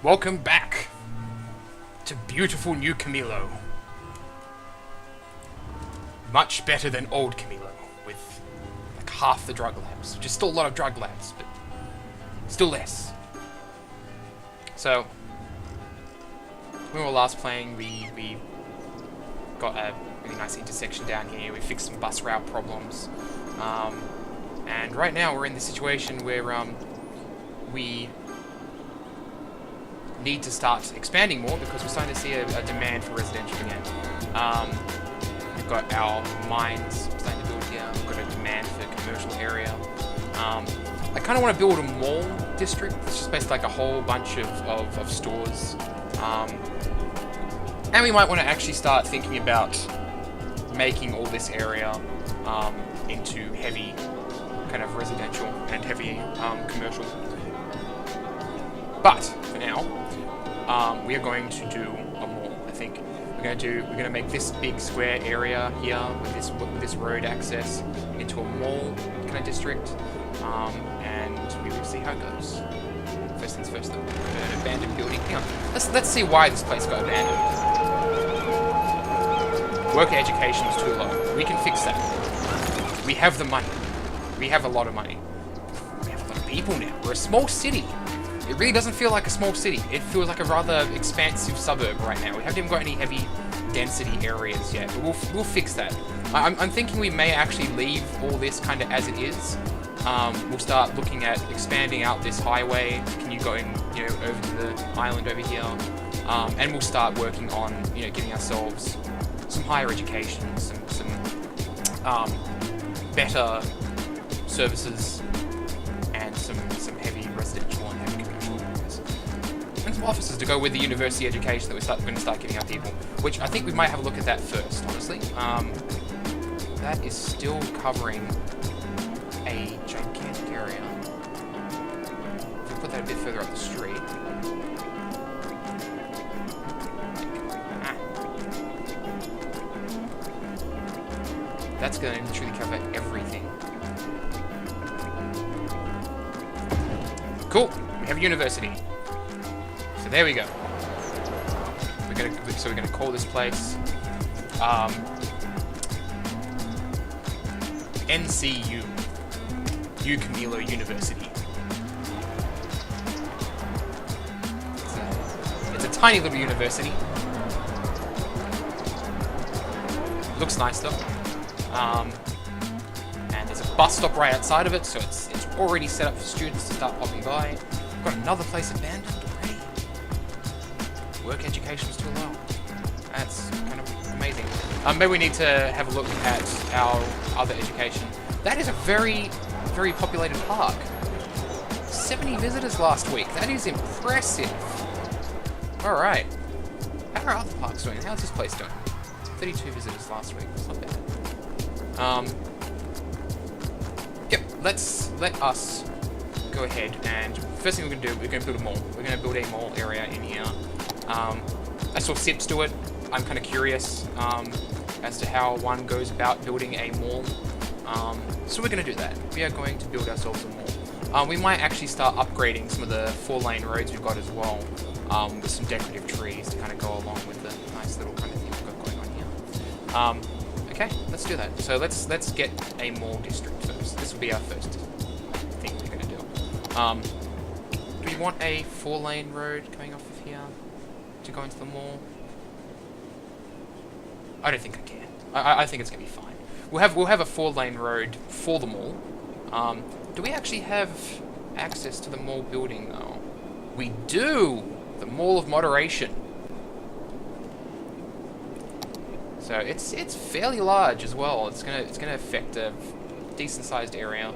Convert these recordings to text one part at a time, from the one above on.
Welcome back to beautiful new Camilo. Much better than old Camilo, with like half the drug labs. Which is still a lot of drug labs, but still less. So, when we were last playing, we got a really nice intersection down here. We fixed some bus route problems. And right now we're in the situation where we need to start expanding more because we're starting to see a demand for residential again. We've got our mines starting to build here. We've got a demand for commercial area. I kind of want to build a mall district. It's just basically like a whole bunch of stores. And we might want to actually start thinking about making all this area into heavy kind of residential and heavy commercial. But for now, we are going to do a mall. I think we're going to make this big square area here with this road access into a mall kind of district, and we will see how it goes. First things first, though. An abandoned building. Hang on. Let's see why this place got abandoned. Worker education is too low. We can fix that. We have the money. We have a lot of money. We have a lot of people now. We're a small city. It really doesn't feel like a small city. It feels like a rather expansive suburb right now. We haven't even got any heavy density areas yet, but we'll fix that. I'm thinking we may actually leave all this kind of as it is. We'll start looking at expanding out this highway, going over to the island over here, and we'll start working on getting ourselves some higher education, some better services, and some heavy residential and heavy commercial areas. And some offices to go with the university education that we're going to start giving our people, which I think we might have a look at that first, honestly. That is still covering a gigantic area. If we put that a bit further up the street. That's going to truly cover everything. Cool. We have a university. So there we go. We're gonna call this place NCU, U Camilo University. It's a tiny little university. Looks nice though. And there's a bus stop right outside of it, so it's already set up for students to start popping by. We've got another place abandoned already. Work education was too low. That's kind of amazing. Maybe we need to have a look at our other education. That is a very, very populated park. 70 visitors last week. That is impressive. Alright. How are other parks doing? How's this place doing? 32 visitors last week. That's not bad. Yep, let us go ahead and first thing we're going to do, we're going to build a mall. We're going to build a mall area in here. I saw Sips do it. I'm kind of curious as to how one goes about building a mall. So we're going to do that. We are going to build ourselves a mall. We might actually start upgrading some of the 4-lane roads we've got as well, with some decorative trees to kind of go along with the nice little kind of thing we've got going on here. Okay, let's do that. So let's get a mall district first. This will be our first thing we're going to do. Do we want a 4-lane road coming off of here to go into the mall? I don't think I can. I think it's going to be fine. We'll have a 4-lane road for the mall. Do we actually have access to the mall building though? We do. The Mall of Moderation. So it's fairly large as well. It's gonna affect a decent sized area.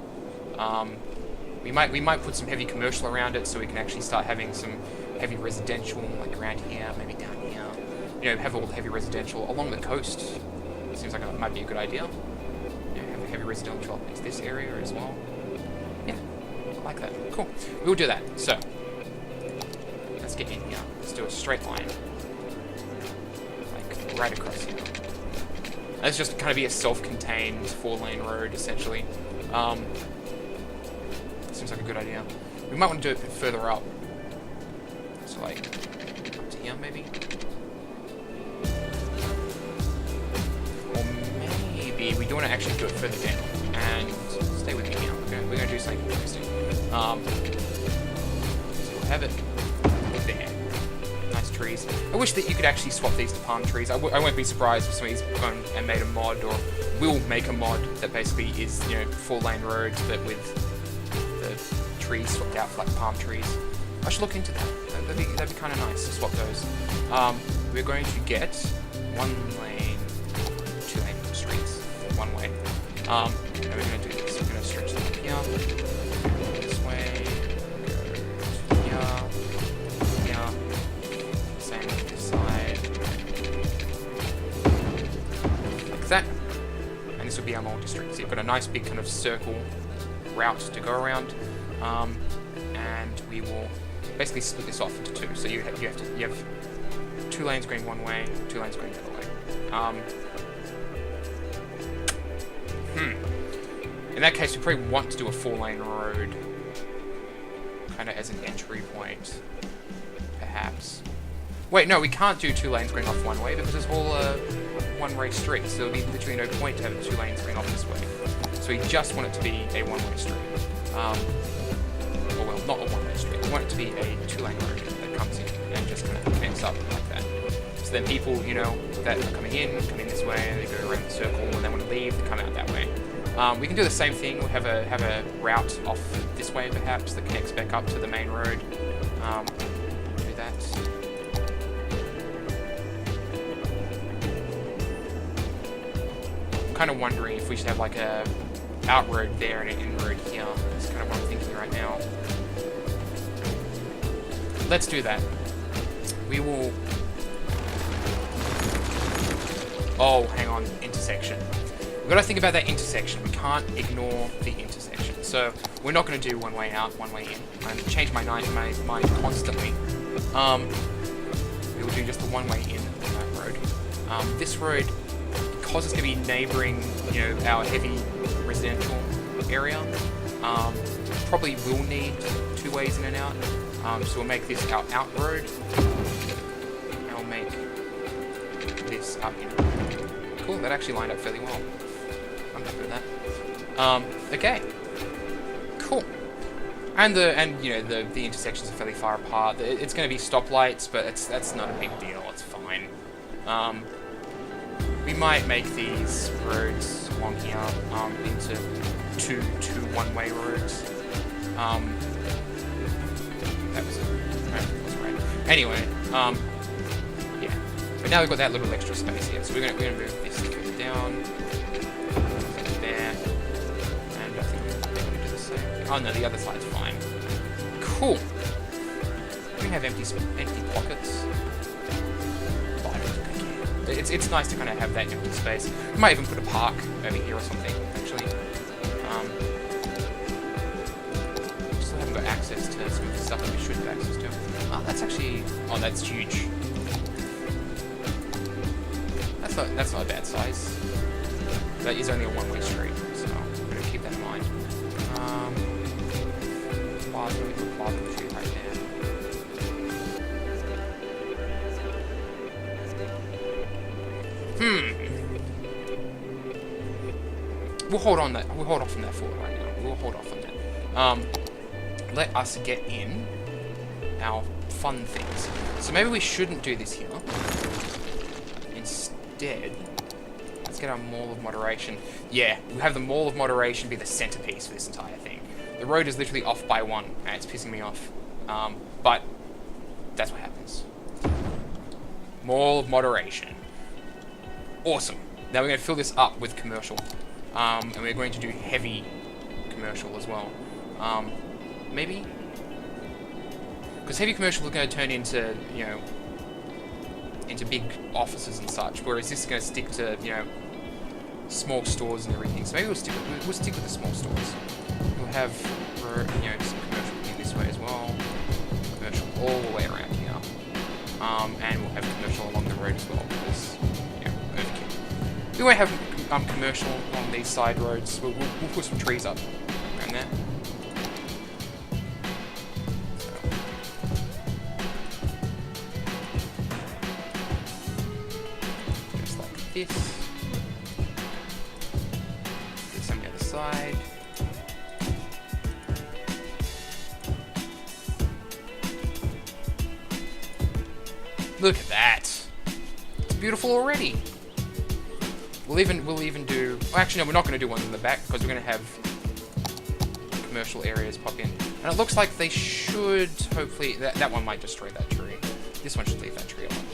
We might put some heavy commercial around it so we can actually start having some heavy residential like around here, maybe down here. Have all the heavy residential along the coast. Seems like it might be a good idea. Have a heavy residential up into this area as well. Yeah, I like that. Cool. We'll do that. So let's get in here. Let's do a straight line. Right across here. It's just kind of be a self-contained 4-lane road, essentially. Seems like a good idea. We might want to do it a bit further up. So like, up to here maybe? Or maybe we do want to actually do it further down. And stay with me here. We're gonna do something interesting. So we'll have it there. Nice trees. I wish that you could actually swap these to palm trees. I won't be surprised if somebody's gone and made a mod, or will make a mod that basically is, you know, 4-lane roads, but with the trees swapped out for like palm trees. I should look into that. That'd be kind of nice to swap those. We're going to get 1-lane, 2-lane streets, 1 way. And we're going to do this. We're going to stretch them up here, this way, go here, here, same on this side, like that. And this will be our multi-street. So you've got a nice big kind of circle route to go around, and we will basically split this off into 2. So you have 2 lanes going 1 way, 2 lanes going the other way. In that case, we probably want to do a 4-lane road, kind of as an entry point, perhaps. Wait, no, we can't do 2 lanes going off 1 way because it's all a 1-way street. So there'll be literally no point to have 2 lanes going off this way. So we just want it to be a 1-way street. Or well, not a 1-way street. We want it to be a 2-lane road that comes in and just kind of connects up like that. So then people, you know, that are coming in, come in this way, and they go around the circle, and they want to leave, they come out that way. We can do the same thing. We'll have a route off this way, perhaps, that connects back up to the main road. Do that. I'm kind of wondering if we should have like a out road there and an in road here. That's kind of what I'm thinking right now. Let's do that. We will... Oh, hang on. Intersection. We've got to think about that intersection. We can't ignore the intersection. So we're not going to do 1 way out, 1 way in. I change my mind constantly. We will do just the 1 way in on that road. This road, because it's going to be neighbouring, you know, our heavy residential area, probably will need 2 ways in and out. So we'll make this our out road. And I'll make this our in. Cool, that actually lined up fairly well. I'm happy with that. Okay. Cool. And you know the intersections are fairly far apart. It's going to be stoplights, but that's not a big deal. It's fine. We might make these roads along here into two 1-way roads. That was right. Anyway, yeah. But now we've got that little extra space here, so we're gonna move this further down. There. And I think we're gonna do the same. Oh no, the other side's fine. Cool. We have empty pockets. It's nice to kind of have that empty space. We might even put a park over here or something, actually. Still haven't got access to some of the stuff that we should have access to. Oh, that's actually... Oh, that's huge. That's not a bad size. That is only a 1-way street, so I'm going to keep that in mind. Plaza, we put Plaza Street right there. We'll hold on that. We'll hold off on that for right now. We'll hold off on that. Let us get in our fun things. So maybe we shouldn't do this here. Instead, let's get our Mall of Moderation. Yeah, we'll have the Mall of Moderation be the centerpiece for this entire thing. The road is literally off by 1, and it's pissing me off. But that's what happens. Mall of Moderation. Awesome. Now we're going to fill this up with commercial. And we're going to do heavy commercial as well. Maybe? Because heavy commercial is going to turn into, you know, into big offices and such, whereas this is going to stick to, you know, small stores and everything. So maybe we'll stick with the small stores. We'll have, you know, some commercial in this way as well. Commercial all the way around here. And we'll have commercial along the road as well, because, you know, overkill. We won't have commercial on these side roads. We'll put some trees up around there. So. this. This on the other side. Look at that. It's beautiful already. We'll even do... Well, actually, no, we're not going to do one in the back because we're going to have commercial areas pop in. And it looks like they should, hopefully... That one might destroy that tree. This one should leave that tree alone.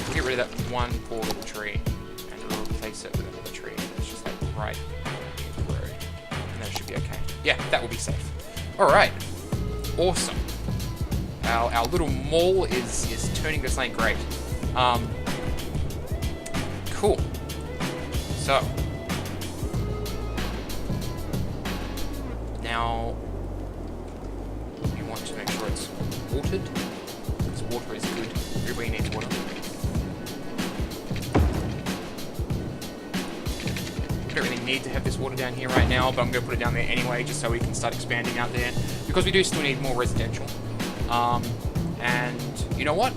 We'll get rid of that one poor little tree. And we'll replace it with another tree. It's just like right in the road. And that should be okay. Yeah, that will be safe. Alright. Awesome. Our little mall is turning to something great. Cool. So, now we want to make sure it's watered, because water is good. Everybody needs water. We don't really need to have this water down here right now, but I'm going to put it down there anyway, just so we can start expanding out there, because we do still need more residential. And you know what?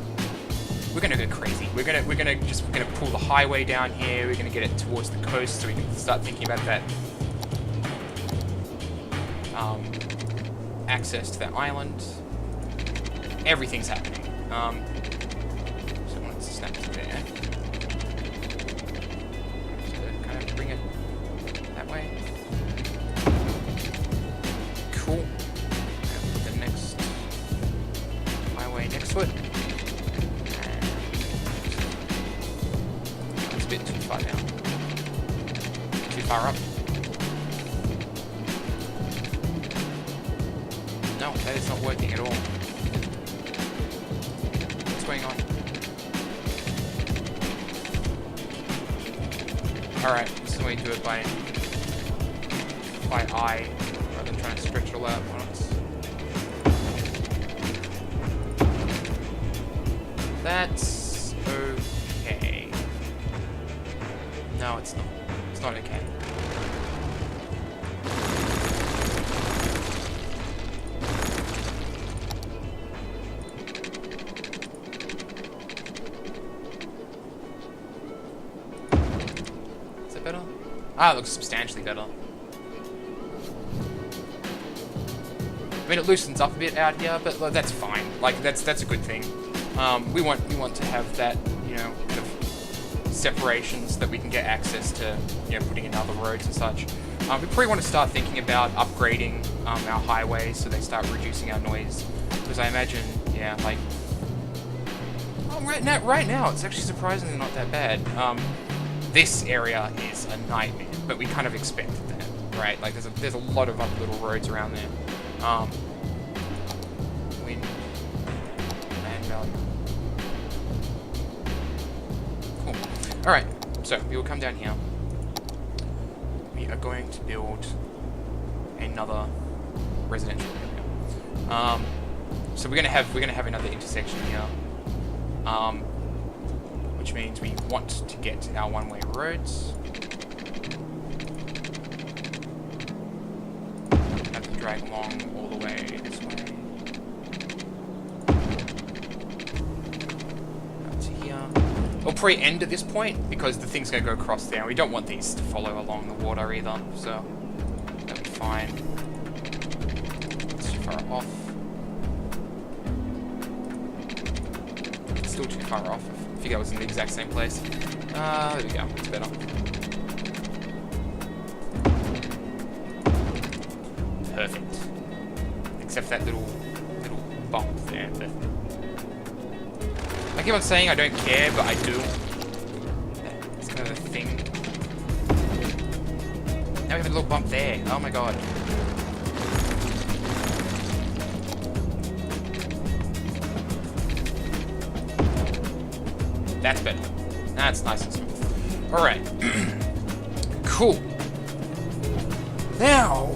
We're gonna go crazy. We're gonna pull the highway down here. We're gonna get it towards the coast so we can start thinking about that access to that island. Everything's happening. So let's snap to there. So kind of bring it that way. Cool. And put the next highway next to it. Bit too far down. Too far up. No, that is not working at all. What's going on? Alright, this is the way to do it by eye, rather than trying to stretch it all out once. That's okay. No, it's not. It's not okay. Is that better? Ah, it looks substantially better. I mean, it loosens up a bit out here, but that's fine. Like, that's a good thing. We want to have that, you know, kind of separations that we can get access to, you know, putting in other roads and such. We probably want to start thinking about upgrading our highways so they start reducing our noise. Because I imagine, yeah, like, oh, right now it's actually surprisingly not that bad. This area is a nightmare, but we kind of expected that, right? Like, there's a lot of other little roads around there. Wind, Man Valley. Cool. Alright, so we will come down here. We are going to build another residential area. So we're gonna have another intersection here. Which means we want to get our one-way roads. Have to drag along all the way this way. Up to here. We'll probably end at this point because the thing's going to go across there. We don't want these to follow along the water either, so that'll be fine. It's too far off. It's still too far off. I figure I was in the exact same place. There we go. It's better. Perfect. Except for that little bump there. But I keep on saying I don't care, but I do. It's kind of a thing. Now we have a little bump there. Oh my god. That's better. That's nice and smooth. Alright. Cool. Now,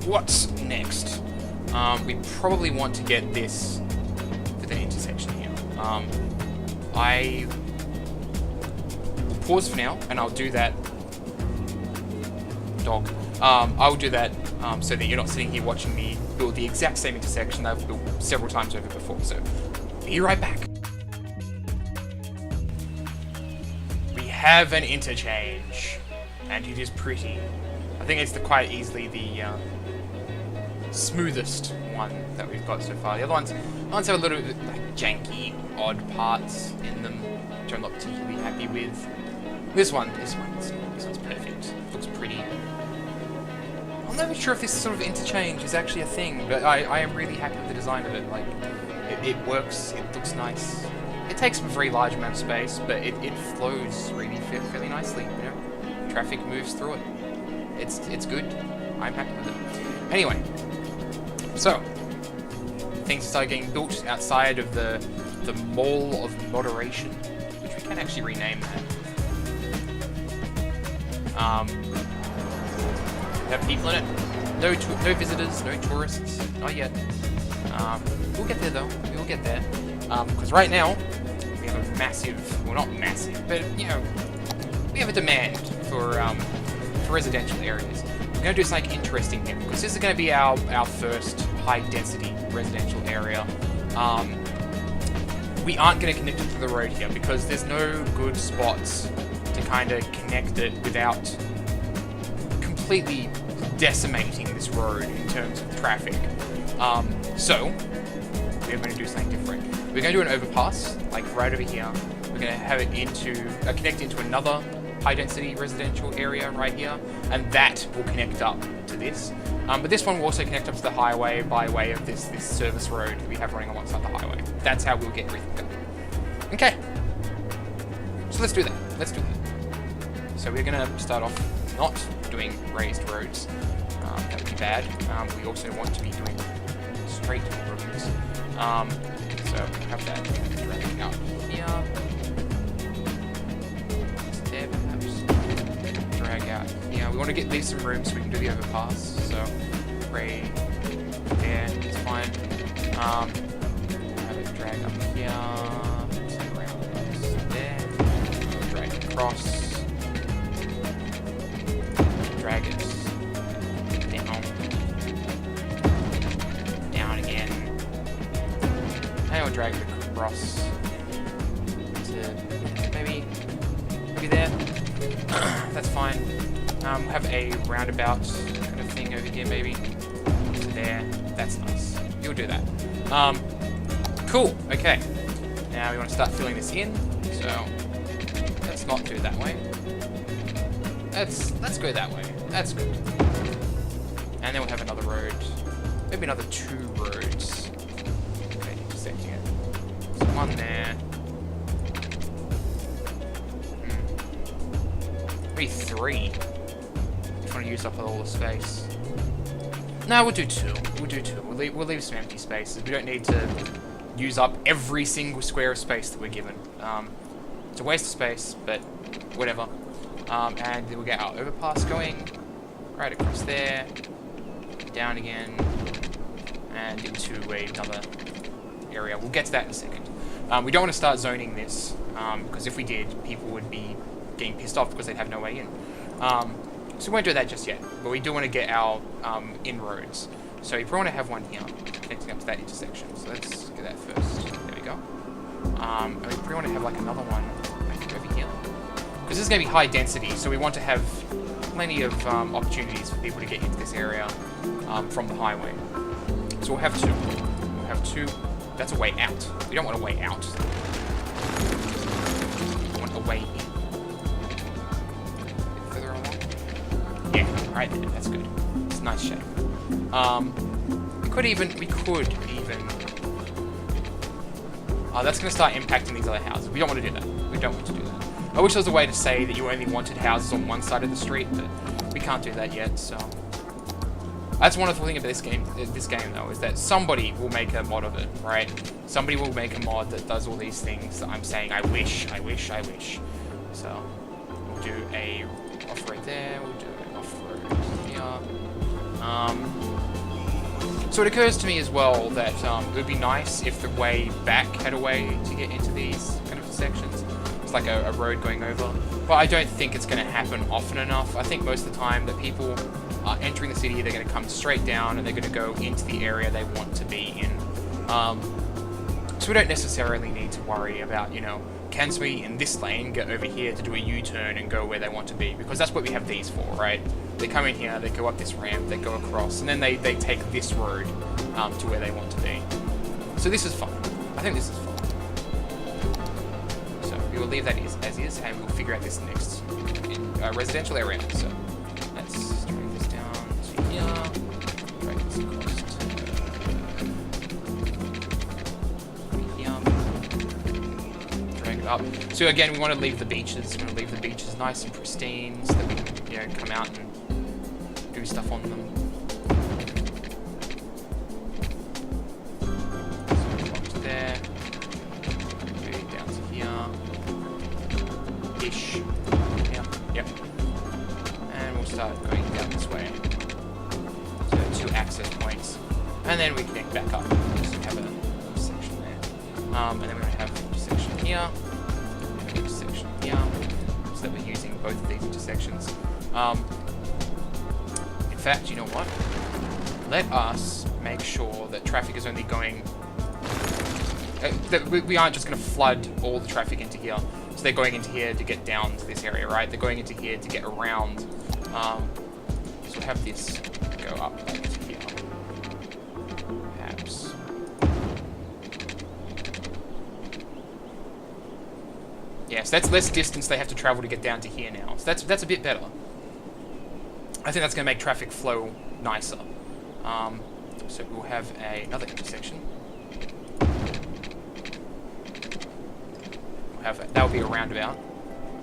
what's next? We probably want to get this to the intersection here. I will pause for now, and I'll do that. Dog. I'll do that so that you're not sitting here watching me build the exact same intersection that I've built several times over before. So, be right back. have an interchange, and it is pretty. I think it's quite easily the smoothest one that we've got so far. The other ones have a little bit like janky, odd parts in them, which I'm not particularly happy with. This one's perfect. It looks pretty. I'm not even sure if this sort of interchange is actually a thing, but I am really happy with the design of it. Like, it works, it looks nice. It takes a very large amount of space, but it flows really fairly nicely, you know? Traffic moves through it. It's good. I'm happy with it. Anyway, so, things start getting built outside of the Mall of Moderation, which we can actually rename that. Have people in it. No visitors, no tourists, not yet. We'll get there though. We'll get there. Because right now we have a massive, well not massive, but you know, we have a demand for residential areas. We're going to do something interesting here because this is going to be our first high density residential area. We aren't going to connect it to the road here because there's no good spots to kind of connect it without completely decimating this road in terms of traffic. So we're going to do something different. We're going to do an overpass, like right over here. We're going to have it connect into another high-density residential area right here, and that will connect up to this. But this one will also connect up to the highway by way of this service road that we have running alongside the highway. That's how we'll get everything done. Okay. So let's do that. So we're going to start off not doing raised roads. That would be bad. We also want to be doing straight roads. So have that dragging up here. There, perhaps. Drag out here. We want to get these some room so we can do the overpass. So right there, it's fine. Have it drag up here. Same around there. Drag across. Drag it down again, and we'll drag it across to maybe there. That's fine. We'll have a roundabout kind of thing over here, maybe to there. That's nice. You'll do that. Cool. Okay. Now we want to start filling this in. So let's not do it that way. Let's go that way. That's good. And then we'll have another road. Maybe another 2 roads. Okay, intersecting it. So one there. Maybe 3. Trying to use up all the space. No, we'll do 2. We'll leave some empty spaces. We don't need to use up every single square of space that we're given. It's a waste of space, but whatever. And then we'll get our overpass going right across there, down again, and into another area. We'll get to that in a second. We don't want to start zoning this, because if we did, people would be getting pissed off because they'd have no way in. So we won't do that just yet, but we do want to get our inroads. So you probably want to have one here, connecting up to that intersection. So let's get that first. There we go. And we probably want to have like another one like over here. Because this is going to be high density, so we want to have plenty of opportunities for people to get into this area from the highway. So we'll have 2. We'll have 2. That's a way out. We don't want a way out. We want a way in. Further along? Yeah, right there. That's good. It's a nice shape. We could even. That's going to start impacting these other houses. We don't want to do that. We don't want to do that. I wish there was a way to say that you only wanted houses on one side of the street, but we can't do that yet, so... That's one of the things about this game though, is that somebody will make a mod of it, right? Somebody will make a mod that does all these things that I'm saying, I wish. So, we'll do a off-road there, we'll do an off-road here. So it occurs to me as well that it would be nice if the way back had a way to get into these kind of sections. It's like a road going over. But I don't think it's going to happen often enough. I think most of the time that people are entering the city, they're going to come straight down and they're going to go into the area they want to be in. So we don't necessarily need to worry about, can somebody in this lane get over here to do a U-turn and go where they want to be? Because that's what we have these for, right? They come in here, they go up this ramp, they go across, and then they take this road to where they want to be. So this is fun. I think this is fun. So we will leave that as is, and we'll figure out this next residential area. So let's drag this down to here. Drag this across to here. Drag it up. So again, we want to leave the beaches. We want to leave the beaches nice and pristine, so that we can, you know, come out and do stuff on them. Going down this way. So 2 access points. And then we connect back up. Just have a section there. And then we're going to have an intersection here. And an intersection here. So that we're using both of these intersections. In fact, you know what? Let us make sure that traffic is only going... that we aren't just going to flood all the traffic into here. So they're going into here to get down to this area, right? They're going into here to get around. So we'll have this go up like to here, perhaps. Yeah, so that's less distance they have to travel to get down to here now. So that's a bit better. I think that's going to make traffic flow nicer. So we'll have another intersection. We'll have that will be a roundabout,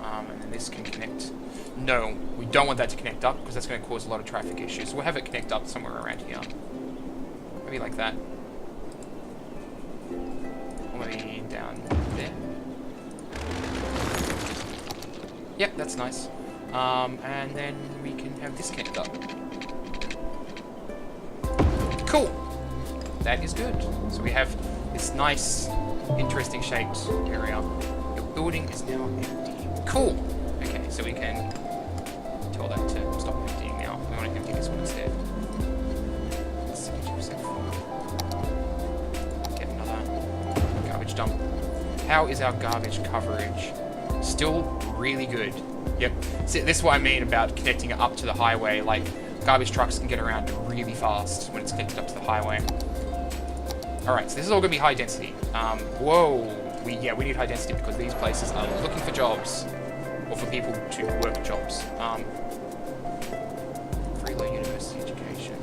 and then this can connect. No, we don't want that to connect up because that's going to cause a lot of traffic issues. So we'll have it connect up somewhere around here. Maybe like that. Or maybe down there. Yep, that's nice. And then we can have this connect up. Cool! That is good. So we have this nice, interesting shaped area. Your building is now empty. Cool! Okay, so we can tell that to stop emptying now. We want to empty this one instead. Get another garbage dump. How is our garbage coverage? Still really good. Yep. See, this is what I mean about connecting it up to the highway. Like, garbage trucks can get around really fast when it's connected up to the highway. Alright, so this is all going to be high density. Whoa. We need high density because these places are looking for jobs. Or for people to work jobs. Free low university education.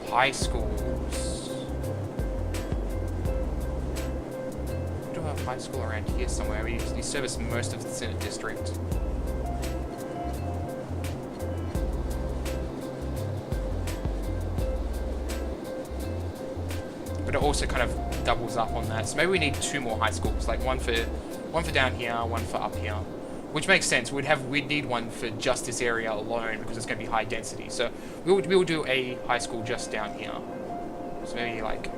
High schools. We do have high school around here somewhere. We service most of the Senate district. But it also kind of doubles up on that. So maybe we need 2 more high schools. Like one for down here, one for up here. Which makes sense. We'd need one for just this area alone because it's going to be high density. So we'll do a high school just down here. So maybe like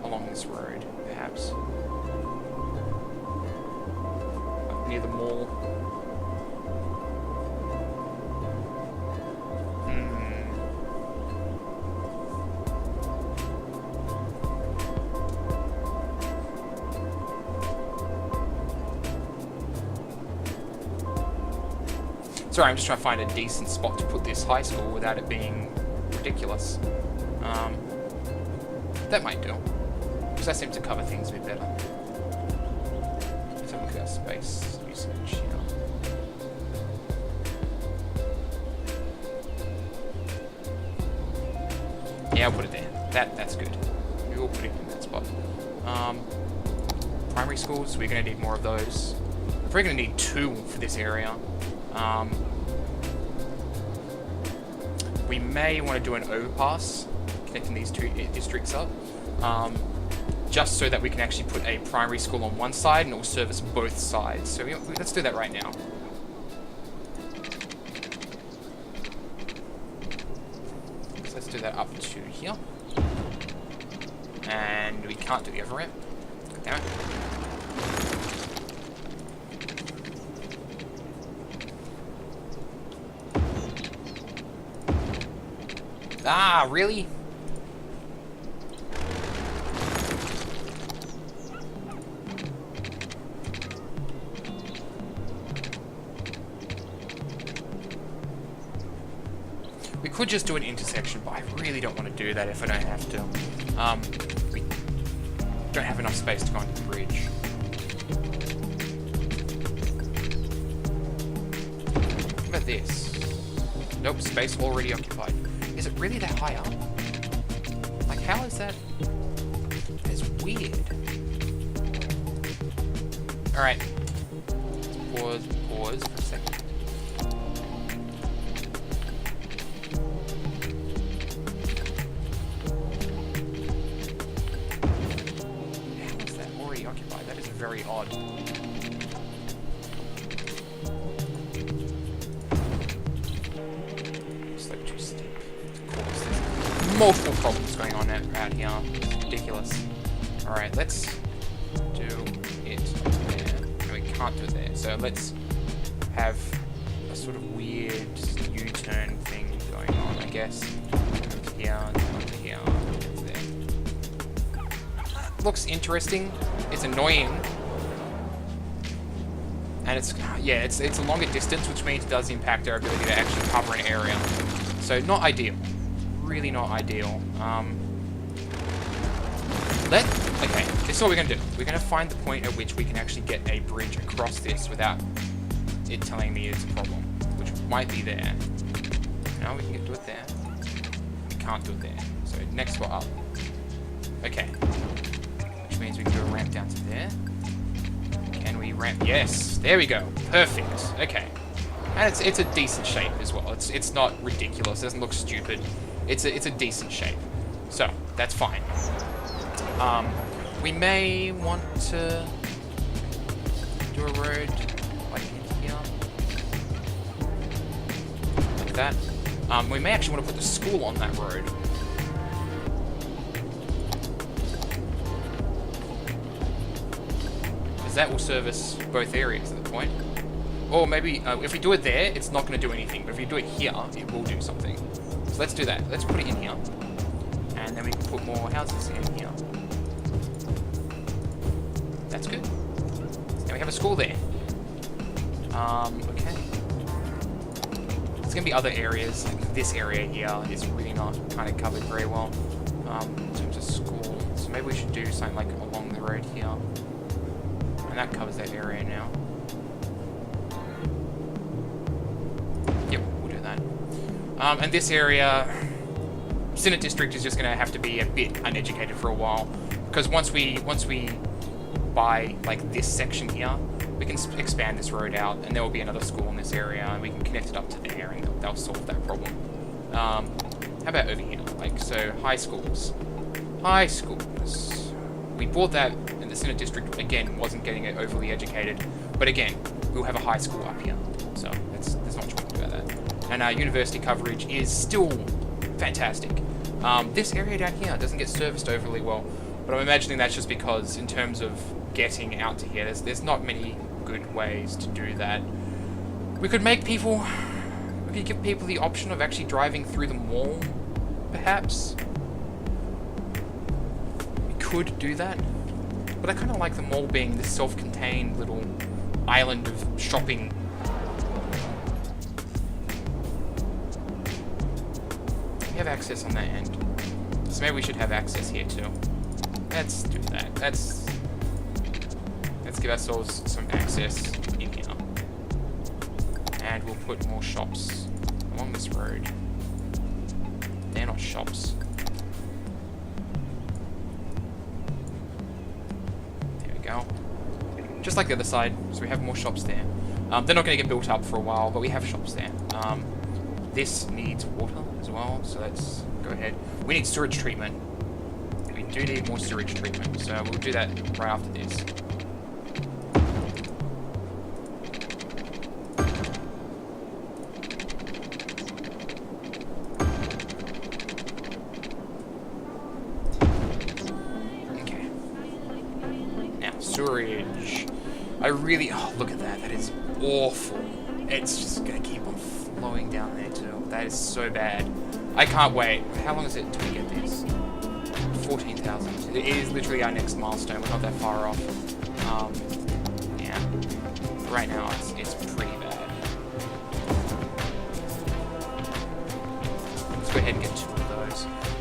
along this road, perhaps. Near the mall. Sorry, I'm just trying to find a decent spot to put this high school without it being ridiculous. That might do. Because that seems to cover things a bit better. Let's have a look at our space usage here. Yeah, I'll put it there. That's good. We will put it in that spot. Primary schools, we're going to need more of those. We're probably going to need 2 for this area. We may want to do an overpass connecting these 2 districts up, just so that we can actually put a primary school on one side and it will service both sides. So let's do that right now. So let's do that up to here. And we can't do the other ramp. Damn it. Ah, really? could just do an intersection, but I really don't want to do that if I don't have to. We don't have enough space to go on the bridge. What about this? Nope, space already occupied. Is it really that high up? Like, how is that? That is weird. Alright. Pause for a second. How is that already occupied? That is very odd. Slope too steep. Of course, there's multiple problems going on out here. It's ridiculous. Alright, let's do it there. No, we can't do it there. So let's have a sort of weird U-turn thing going on, I guess. Here, down to here, there. Looks interesting. It's annoying. And it's, yeah, it's a longer distance, which means it does impact our ability to actually cover an area. So not ideal. Really not ideal. Okay, this is what we're going to do. We're going to find the point at which we can actually get a bridge across this without it telling me it's a problem, which might be there. No, we can do it there. We can't do it there. So next spot up. Okay. Which means we can do a ramp down to there. Can we ramp? Yes! There we go. Perfect. Okay. And it's a decent shape as well. It's not ridiculous. It doesn't look stupid. It's a decent shape. So, that's fine. We may want to do a road like in here. Like that. We may actually want to put the school on that road. Because that will service both areas at the point. Or maybe, if we do it there, it's not going to do anything. But if we do it here, it will do something. So let's do that. Let's put it in here. And then we can put more houses in here. That's good. And we have a school there. Okay. There's going to be other areas. Like this area here is really not kind of covered very well. In terms of school. So maybe we should do something like along the road here. And that covers that area now. Yep, we'll do that. And this area, Senate District is just going to have to be a bit uneducated for a while. Because once we buy like this section here, we can expand this road out, and there will be another school in this area, and we can connect it up to there, and they'll solve that problem. How about over here? Like, so high schools. High schools. We bought that, and the Senate District again wasn't getting it overly educated, but again, we'll have a high school up here, so there's not much we can do about that. And our university coverage is still fantastic. This area down here doesn't get serviced overly well, but I'm imagining that's just because in terms of getting out to here, there's not many good ways to do that. We could give people the option of actually driving through the mall, perhaps. We could do that, but I kind of like the mall being this self-contained little island of shopping. We have access on that end, so maybe we should have access here too. Let's do that. Let's give ourselves some access in here. And we'll put more shops along this road. They're not shops. There we go. Just like the other side, so we have more shops there. They're not going to get built up for a while, but we have shops there. This needs water as well, so let's go ahead. We need sewage treatment. We do need more sewage treatment, so we'll do that right after this. Okay. Now, sewerage. I really... Oh, look at that. That is awful. It's just going to keep on flowing down there, too. That is so bad. I can't wait. How long is it until we get this? 14,000. It is literally our next milestone. We're not that far off. Yeah. Right now, it's pretty bad.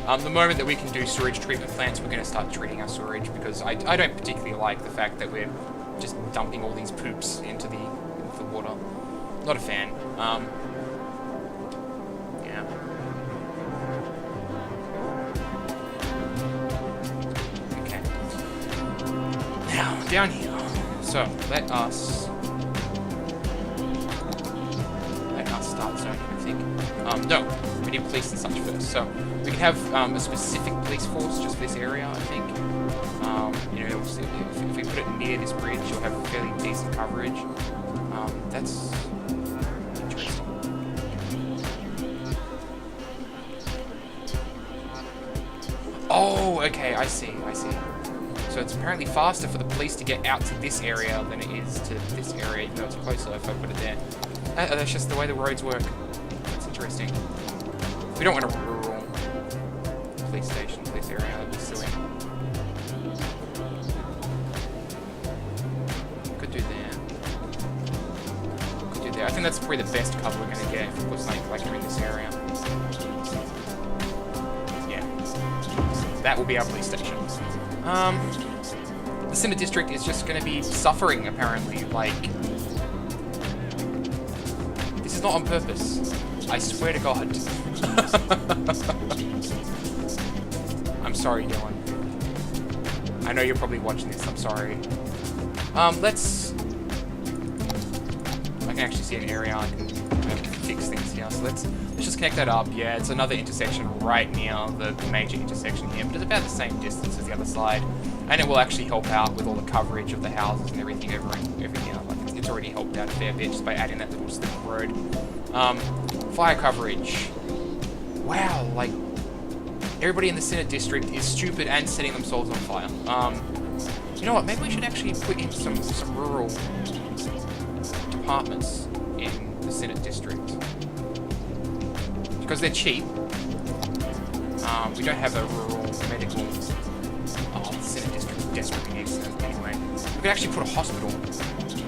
The moment that we can do sewage treatment plants, we're going to start treating our sewage, because I don't particularly like the fact that we're just dumping all these poops into the water. Not a fan. Yeah. Okay. Now, down here. So, let us start zoning, I think. No, we need police and such first. So, we can have a specific police force just for this area, I think. You know, if we put it near this bridge, you'll have fairly decent coverage. That's interesting. Oh, okay, I see. So it's apparently faster for the police to get out to this area than it is to this area, even though it's closer if I put it there. That's just the way the roads work. That's interesting. We don't want a rural police station, police area. That'd be silly. Could do there. I think that's probably the best cover we're going to get if it was like you're in this area. Yeah. That will be our police station. The Center District is just going to be suffering, apparently. Like, this is not on purpose. I swear to God. I'm sorry, Dylan. I know you're probably watching this. I'm sorry. I can actually see an area I can fix things here. So let's just connect that up. Yeah, it's another intersection right near the major intersection here, but it's about the same distance as the other side, and it will actually help out with all the coverage of the houses and everything over here. Like it's already helped out a fair bit just by adding that little slip of road. Fire coverage. Wow, like everybody in the Center District is stupid and setting themselves on fire. You know what? Maybe we should actually put in some rural departments in the Senate District, because they're cheap. We don't have a rural medical. Oh, the Senate District desperately needs them anyway. We could actually put a hospital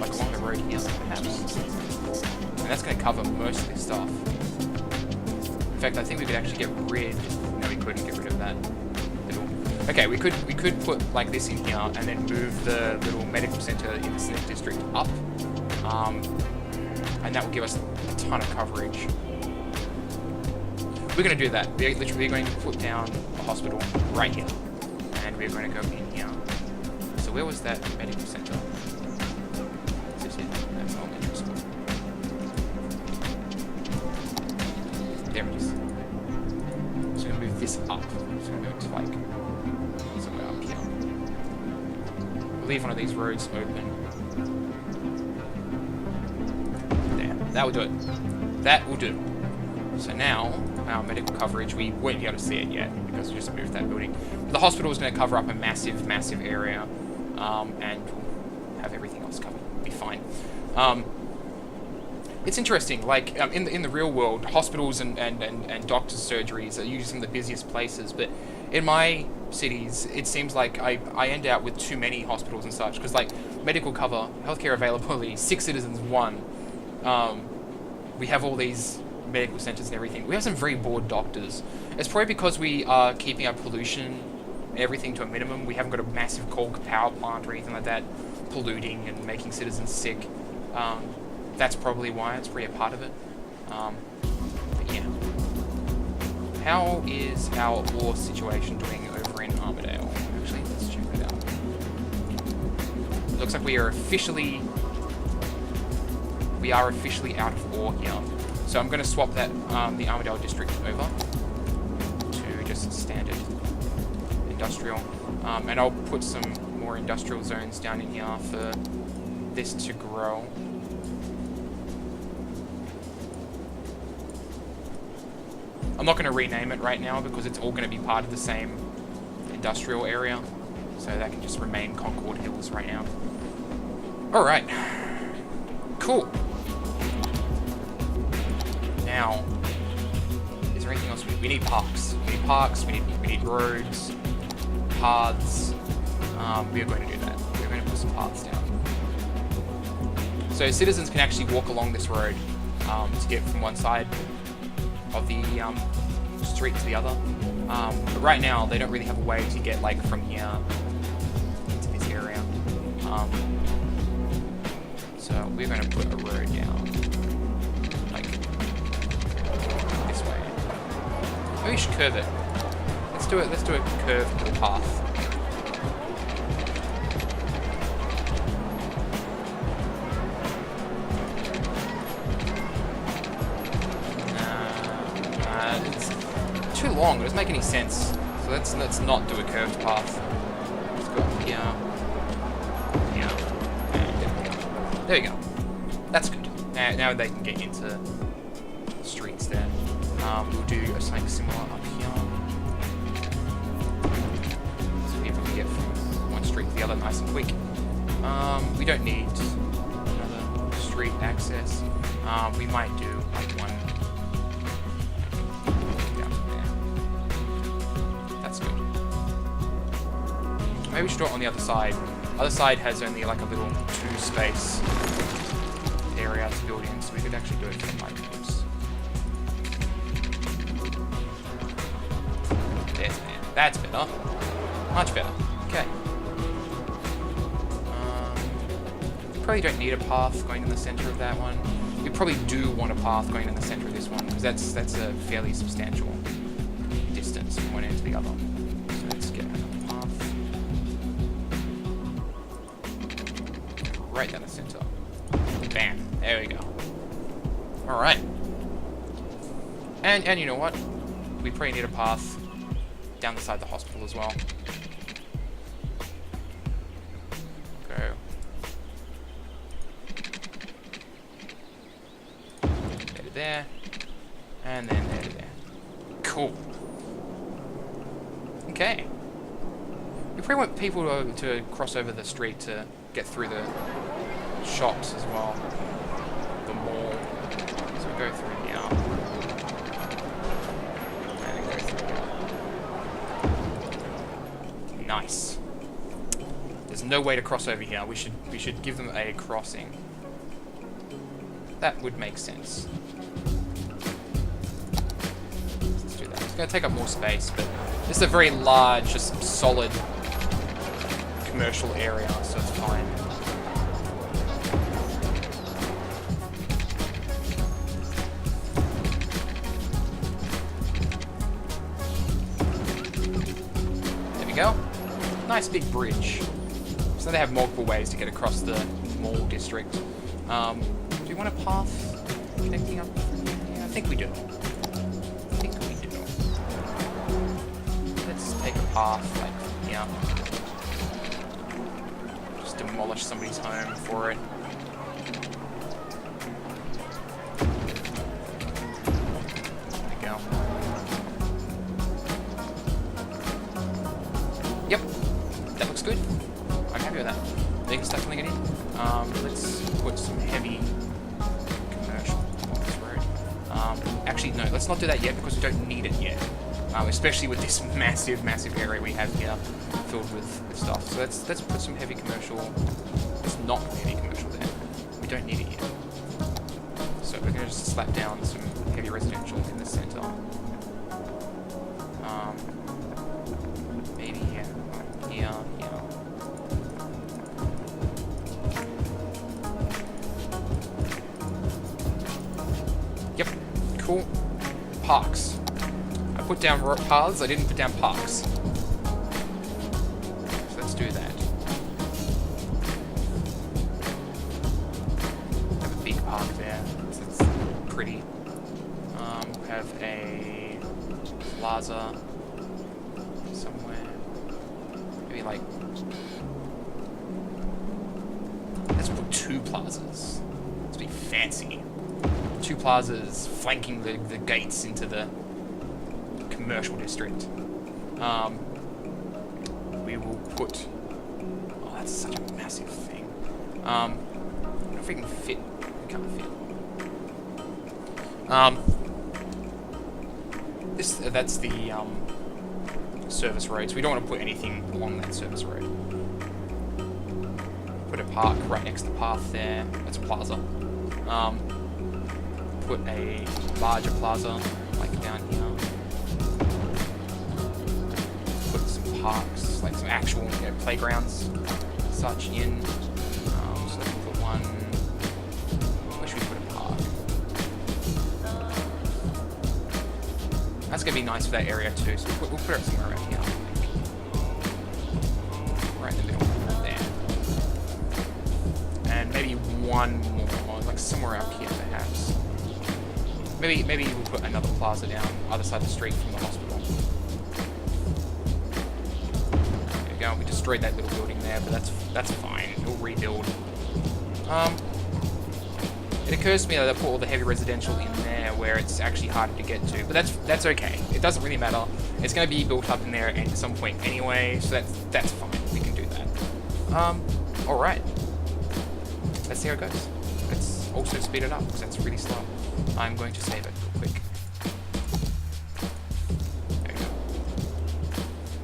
like along the road here, perhaps, and that's going to cover most of this stuff. In fact, I think we could actually get rid. No, we couldn't get rid of that. Okay, we could put like this in here and then move the little medical center in the Senate District up. And that will give us a ton of coverage. We're going to do that. We're literally going to put down a hospital right here. And we're going to go in here. So where was that medical center? Is this it? That's elementary school. There it is. So I'm going to move this up. So I'm going to move it to like somewhere up here. We'll leave one of these roads open. That will do it. That will do. So now, our medical coverage, we won't be able to see it yet because we just moved that building. But the hospital is going to cover up a massive, massive area, and we'll have everything else covered. It'll be fine. It's interesting, like, in the real world, hospitals and doctors' surgeries are usually some of the busiest places, but in my cities, it seems like I end out with too many hospitals and such, because, like, medical cover, healthcare availability, 6 citizens, 1. We have all these medical centers and everything. We have some very bored doctors. It's probably because we are keeping our pollution and everything to a minimum. We haven't got a massive coal power plant or anything like that polluting and making citizens sick. That's probably why. It's probably a part of it. But yeah. How is our war situation doing over in Armadale? Actually, let's check that out. It looks like we are officially out of ore here. So I'm going to swap that the Armadale district over to just standard industrial, and I'll put some more industrial zones down in here for this to grow. I'm not going to rename it right now because it's all going to be part of the same industrial area, so that can just remain Concord Hills right now. Alright, cool. Now, is there anything else? We need parks. We need parks, we need roads, paths. We are going to do that. We're going to put some paths down. So citizens can actually walk along this road to get from one side of the street to the other. But right now, they don't really have a way to get, like, from here into this area. So we're going to put a road down, like, this way. Maybe we should curve it. Let's do a curved little path. It's too long. It doesn't make any sense. So let's not do a curved path. Let's go up here. Yeah. There we go. That's good. Now they can get into the streets there. We'll do something similar up here. So people can get from one street to the other nice and quick. We don't need another street access. We might do like one down there. That's good. Maybe we should do it on the other side. Other side has only like a little 2-space area to build in, so we could actually do it from like this. There's there. That's better. Much better. Okay. Probably don't need a path going in the center of that one. We probably do want a path going in the center of this one, because that's a fairly substantial distance from one end to the other. So let's get another path. Right down the center. Bam. There we go. Alright. And you know what? We probably need a path down the side of the hospital as well. Go. There to there. And then there to there. Cool. Okay. We probably want people to cross over the street to get through the shops as well. The mall. So we go through here. And then go through here. Nice. There's no way to cross over here. We should give them a crossing. That would make sense. Let's do that. It's going to take up more space, but this is a very large, just solid commercial area, so it's fine. There we go. Nice big bridge. So they have multiple ways to get across the mall district. Do we want a path connecting up? Yeah, I think we do. Let's take a path like from here. Just demolish somebody's home for it. There we go. Yep, that looks good. I'm happy with that. They can start filling it in. Let's put some heavy commercial on this road. Actually, no, let's not do that yet because we don't need it yet. Especially with this massive, massive area we have here filled with stuff. So let's put some heavy commercial. Let's not put heavy commercial there. We don't need it yet. So we're going to just slap down some heavy residential in the center. Maybe here. Yep, cool. Parks. I put down paths, I didn't put down parks. So let's do that. Have a big park there, so it's pretty. Have a plaza somewhere. Maybe like... Let's put 2 plazas. Let's be fancy. 2 plazas flanking the gates into the commercial district. We will put... Oh, that's such a massive thing. I don't know if we can fit... We can't fit. That's the service road, so we don't want to put anything along that service road. Put a park right next to the path there. That's a plaza. Put a larger plaza, like down here. parks, like some actual playgrounds, such in. So looking for one. Where should we put a park? That's gonna be nice for that area too. So we'll put it somewhere around here. Right in the middle, there. And maybe one more, like somewhere up here perhaps. Maybe we'll put another plaza down other side of the street from the hospital. There we go. We destroyed that little building there, but that's fine. We'll rebuild. It occurs to me that I put all the heavy residential in there where it's actually harder to get to, but that's okay. It doesn't really matter. It's going to be built up in there at some point anyway, so that's fine. We can do that. All right. Let's see how it goes. Let's also speed it up because that's really slow. I'm going to save it real quick. There we go.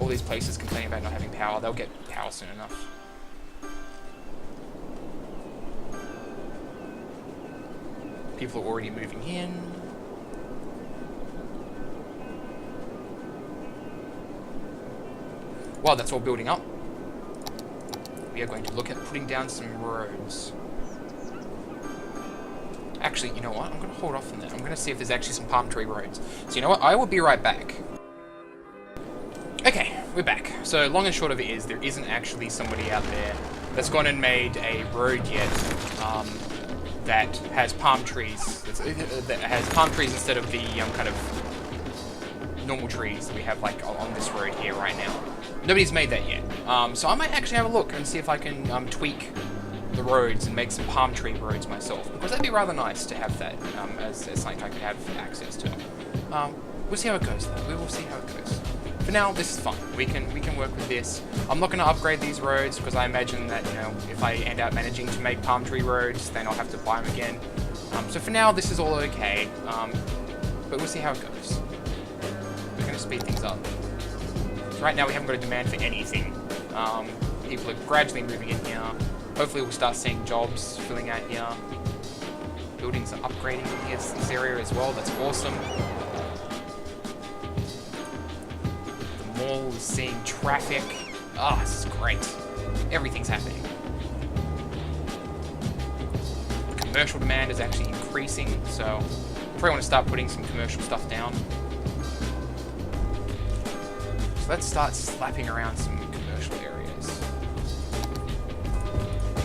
All these places complaining about not having power, they'll get power soon enough. People are already moving in. While that's all building up, we are going to look at putting down some roads. Actually, you know what? I'm going to hold off on that. I'm going to see if there's actually some palm tree roads. So you know what? I will be right back. Okay, we're back. So long and short of it is, there isn't actually somebody out there that's gone and made a road yet that has palm trees. That has palm trees instead of the kind of normal trees that we have like on this road here right now. Nobody's made that yet. So I might actually have a look and see if I can tweak the roads and make some palm tree roads myself, because that'd be rather nice to have that as something I could have access to. We'll see how it goes though. We will see how it goes. For now, this is fun. We can work with this. I'm not going to upgrade these roads because I imagine that, you know, if I end up managing to make palm tree roads, then I'll have to buy them again. So for now, this is all okay. But we'll see how it goes. We're going to speed things up. So right now, we haven't got a demand for anything. People are gradually moving in here. Hopefully, we'll start seeing jobs filling out here. Buildings are upgrading in this area as well. That's awesome. Mall is seeing traffic. Ah, this is great. Everything's happening. Commercial demand is actually increasing, so I probably want to start putting some commercial stuff down. So let's start slapping around some commercial areas.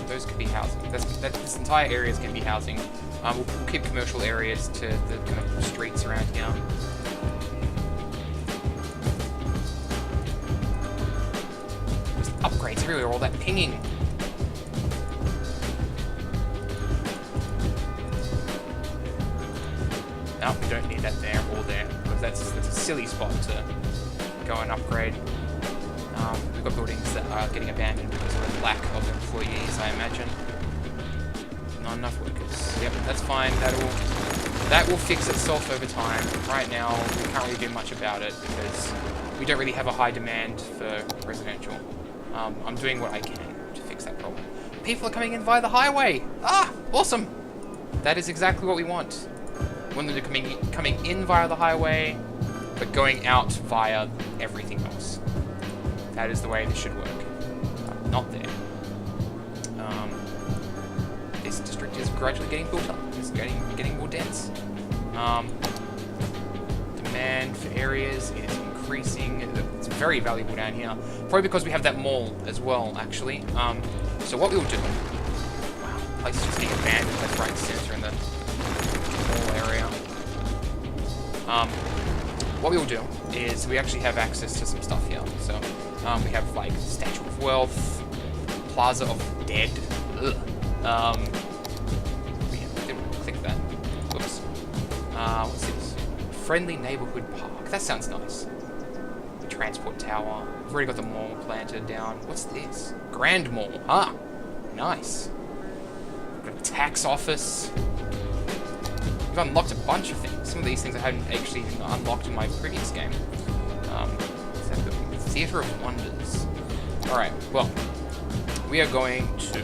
Those could be housing. This entire area is going to be housing. We'll keep commercial areas to the kind of streets around here. Upgrades everywhere, all that pinging. No, we don't need that there or there, because that's a silly spot to go and upgrade. We've got buildings that are getting abandoned because of the lack of employees, I imagine. Not enough workers. Yep, that's fine. That will fix itself over time. Right now, we can't really do much about it because we don't really have a high demand for residential. I'm doing what I can to fix that problem. People are coming in via the highway! Ah! Awesome! That is exactly what we want. We want them to coming in via the highway, but going out via everything else. That is the way this should work. Not there. This district is gradually getting built up. It's getting more dense. Demand for areas is increasing. It's very valuable down here. Probably because we have that mall as well, actually. So what we'll do... Wow, the place is just being abandoned. That's right in the center in the mall area. What we'll do is we actually have access to some stuff here. So we have like Statue of Wealth, Plaza of Dead. Ugh. Didn't click that. Oops. What's this? Friendly Neighborhood Park. That sounds nice. Transport Tower. We've already got the mall planted down. What's this? Grand Mall. Ah, nice. We've got a tax office. We've unlocked a bunch of things. Some of these things I hadn't actually even unlocked in my previous game. What's that building? Theatre of Wonders. Alright, well, we are going to...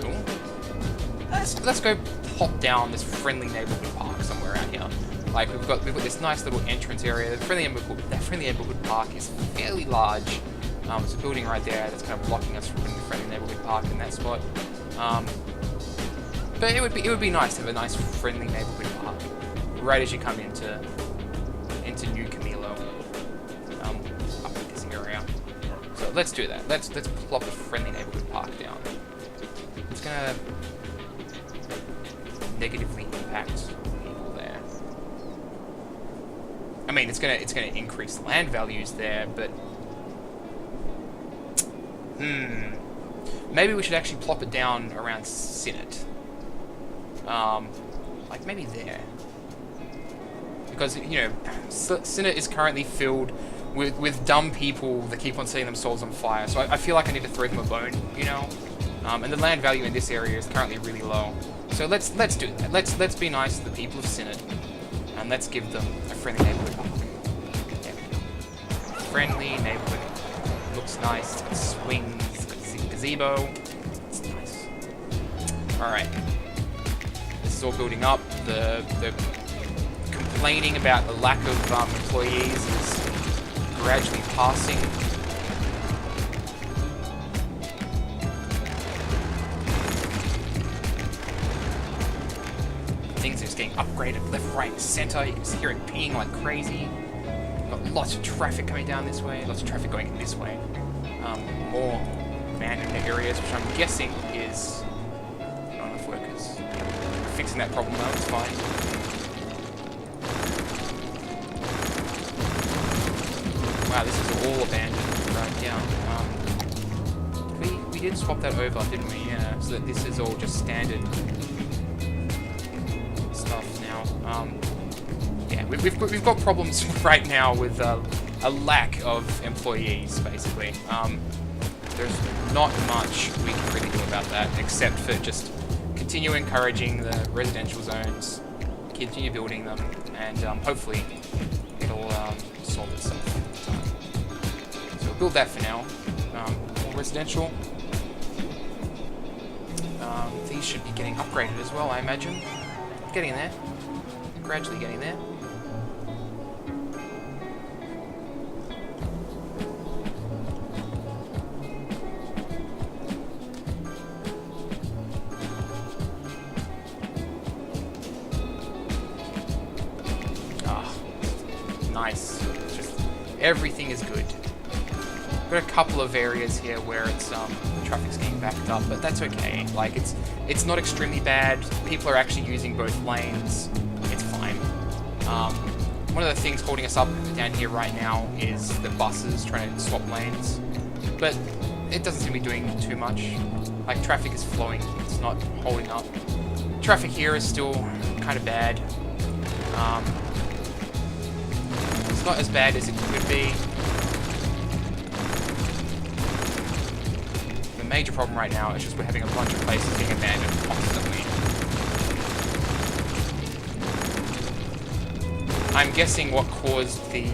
Let's go pop down this Friendly Neighborhood Park somewhere out here. Like, we've got this nice little entrance area. That friendly neighborhood park is fairly large. There's a building right there that's kind of blocking us from putting the friendly neighborhood park in that spot. But it would be nice to have a nice friendly neighborhood park right as you come into New Camilo, up in this area. So let's do that. Let's plop a friendly neighborhood park down. It's gonna negatively impact people there. I mean, it's gonna increase land values there, but maybe we should actually plop it down around Senate. Like maybe there. Because, you know, Senate is currently filled with dumb people that keep on setting themselves on fire. So I feel like I need to throw them a bone, you know? And the land value in this area is currently really low. So let's do that. Let's be nice to the people of Senate, and let's give them a friendly neighborhood park. Yeah. Friendly neighborhood. Looks nice. It's got swings. It's got gazebo. It's nice. All right. This is all building up. The complaining about the lack of employees is gradually passing. Things are just getting upgraded left, right, and center. You can just hear it pinging like crazy. Got lots of traffic coming down this way, lots of traffic going this way. More abandoned areas, which I'm guessing is not enough workers. Fixing that problem though, it's fine. Wow, this is all abandoned right now. We did swap that over, didn't we? Yeah, so that this is all just standard stuff now. Yeah, we've got problems right now with a lack of employees, basically. There's not much we can really do about that, except for just continue encouraging the residential zones, continue building them, and hopefully it'll solve itself. So we'll build that for now. More residential. These should be getting upgraded as well, I imagine. Getting there. Gradually getting there. Nice. Just everything is good. Got a couple of areas here where it's traffic's getting backed up, but that's okay. Like it's not extremely bad. People are actually using both lanes. It's fine. One of the things holding us up down here right now is the buses trying to swap lanes, but it doesn't seem to be doing too much. Like traffic is flowing. It's not holding up. Traffic here is still kind of bad. It's not as bad as it could be. The major problem right now is just we're having a bunch of places being abandoned constantly. I'm guessing what caused the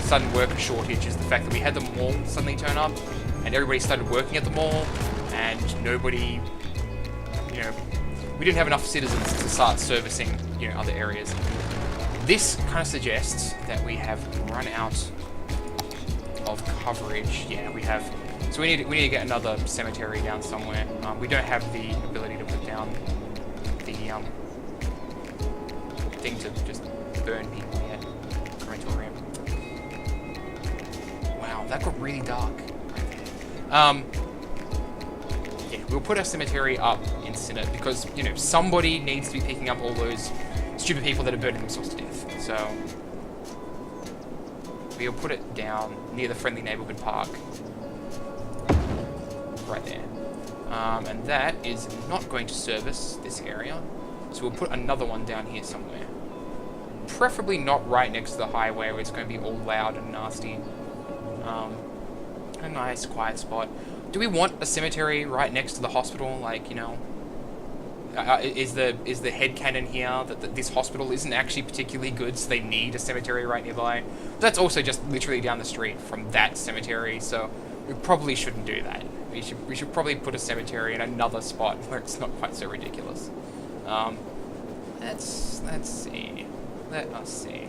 sudden worker shortage is the fact that we had the mall suddenly turn up, and everybody started working at the mall, and nobody, you know, we didn't have enough citizens to start servicing, you know, other areas. This kind of suggests that we have run out of coverage. Yeah, we have. So we need to get another cemetery down somewhere. We don't have the ability to put down the thing to just burn people yet. Crematorium. Wow, that got really dark. Yeah, we'll put our cemetery up in Senate because, you know, somebody needs to be picking up all those stupid people that are burning themselves to death. So we'll put it down near the friendly neighborhood park. Right there. And that is not going to service this area. So we'll put another one down here somewhere. Preferably not right next to the highway where it's going to be all loud and nasty. A nice quiet spot. Do we want a cemetery right next to the hospital? Like, you know, is the headcanon here that this hospital isn't actually particularly good, so they need a cemetery right nearby? But that's also just literally down the street from that cemetery, so we probably shouldn't do that. We should probably put a cemetery in another spot where it's not quite so ridiculous. Let's see. Let us see.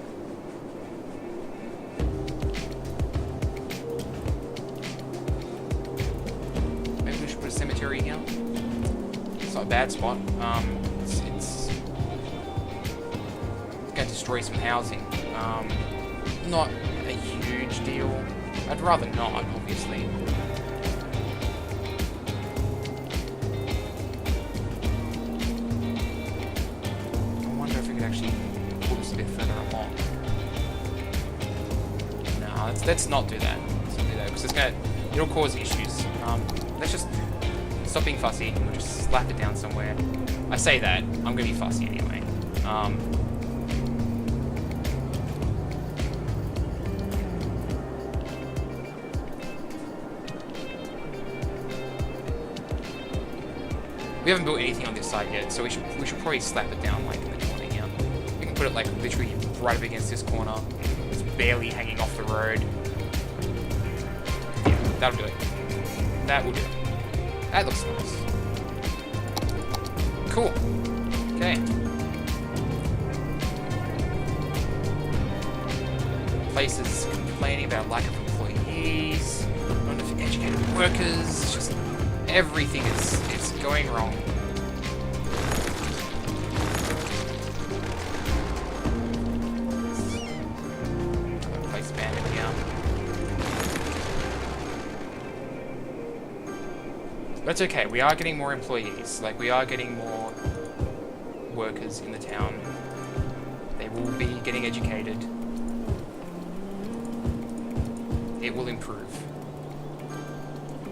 It's not a bad spot. It's going to destroy some housing. Not a huge deal. I'd rather not, obviously. I wonder if we could actually pull this a bit further along. No, let's not do that. Let's not do that, because it'll cause issues. Let's just stop being fussy. We'll just slap it down somewhere. I say that, I'm gonna be fussy anyway. We haven't built anything on this side yet, so we should probably slap it down like in the corner here. We can put it like literally right up against this corner. It's barely hanging off the road. Yeah, that'll do it. That will do it. That looks nice. Cool. Okay. Places complaining about lack of employees, not enough educated workers, just everything is going wrong. Another place abandoned here. But it's okay, we are getting more employees. Like, we are getting more workers in the town. They will be getting educated. It will improve.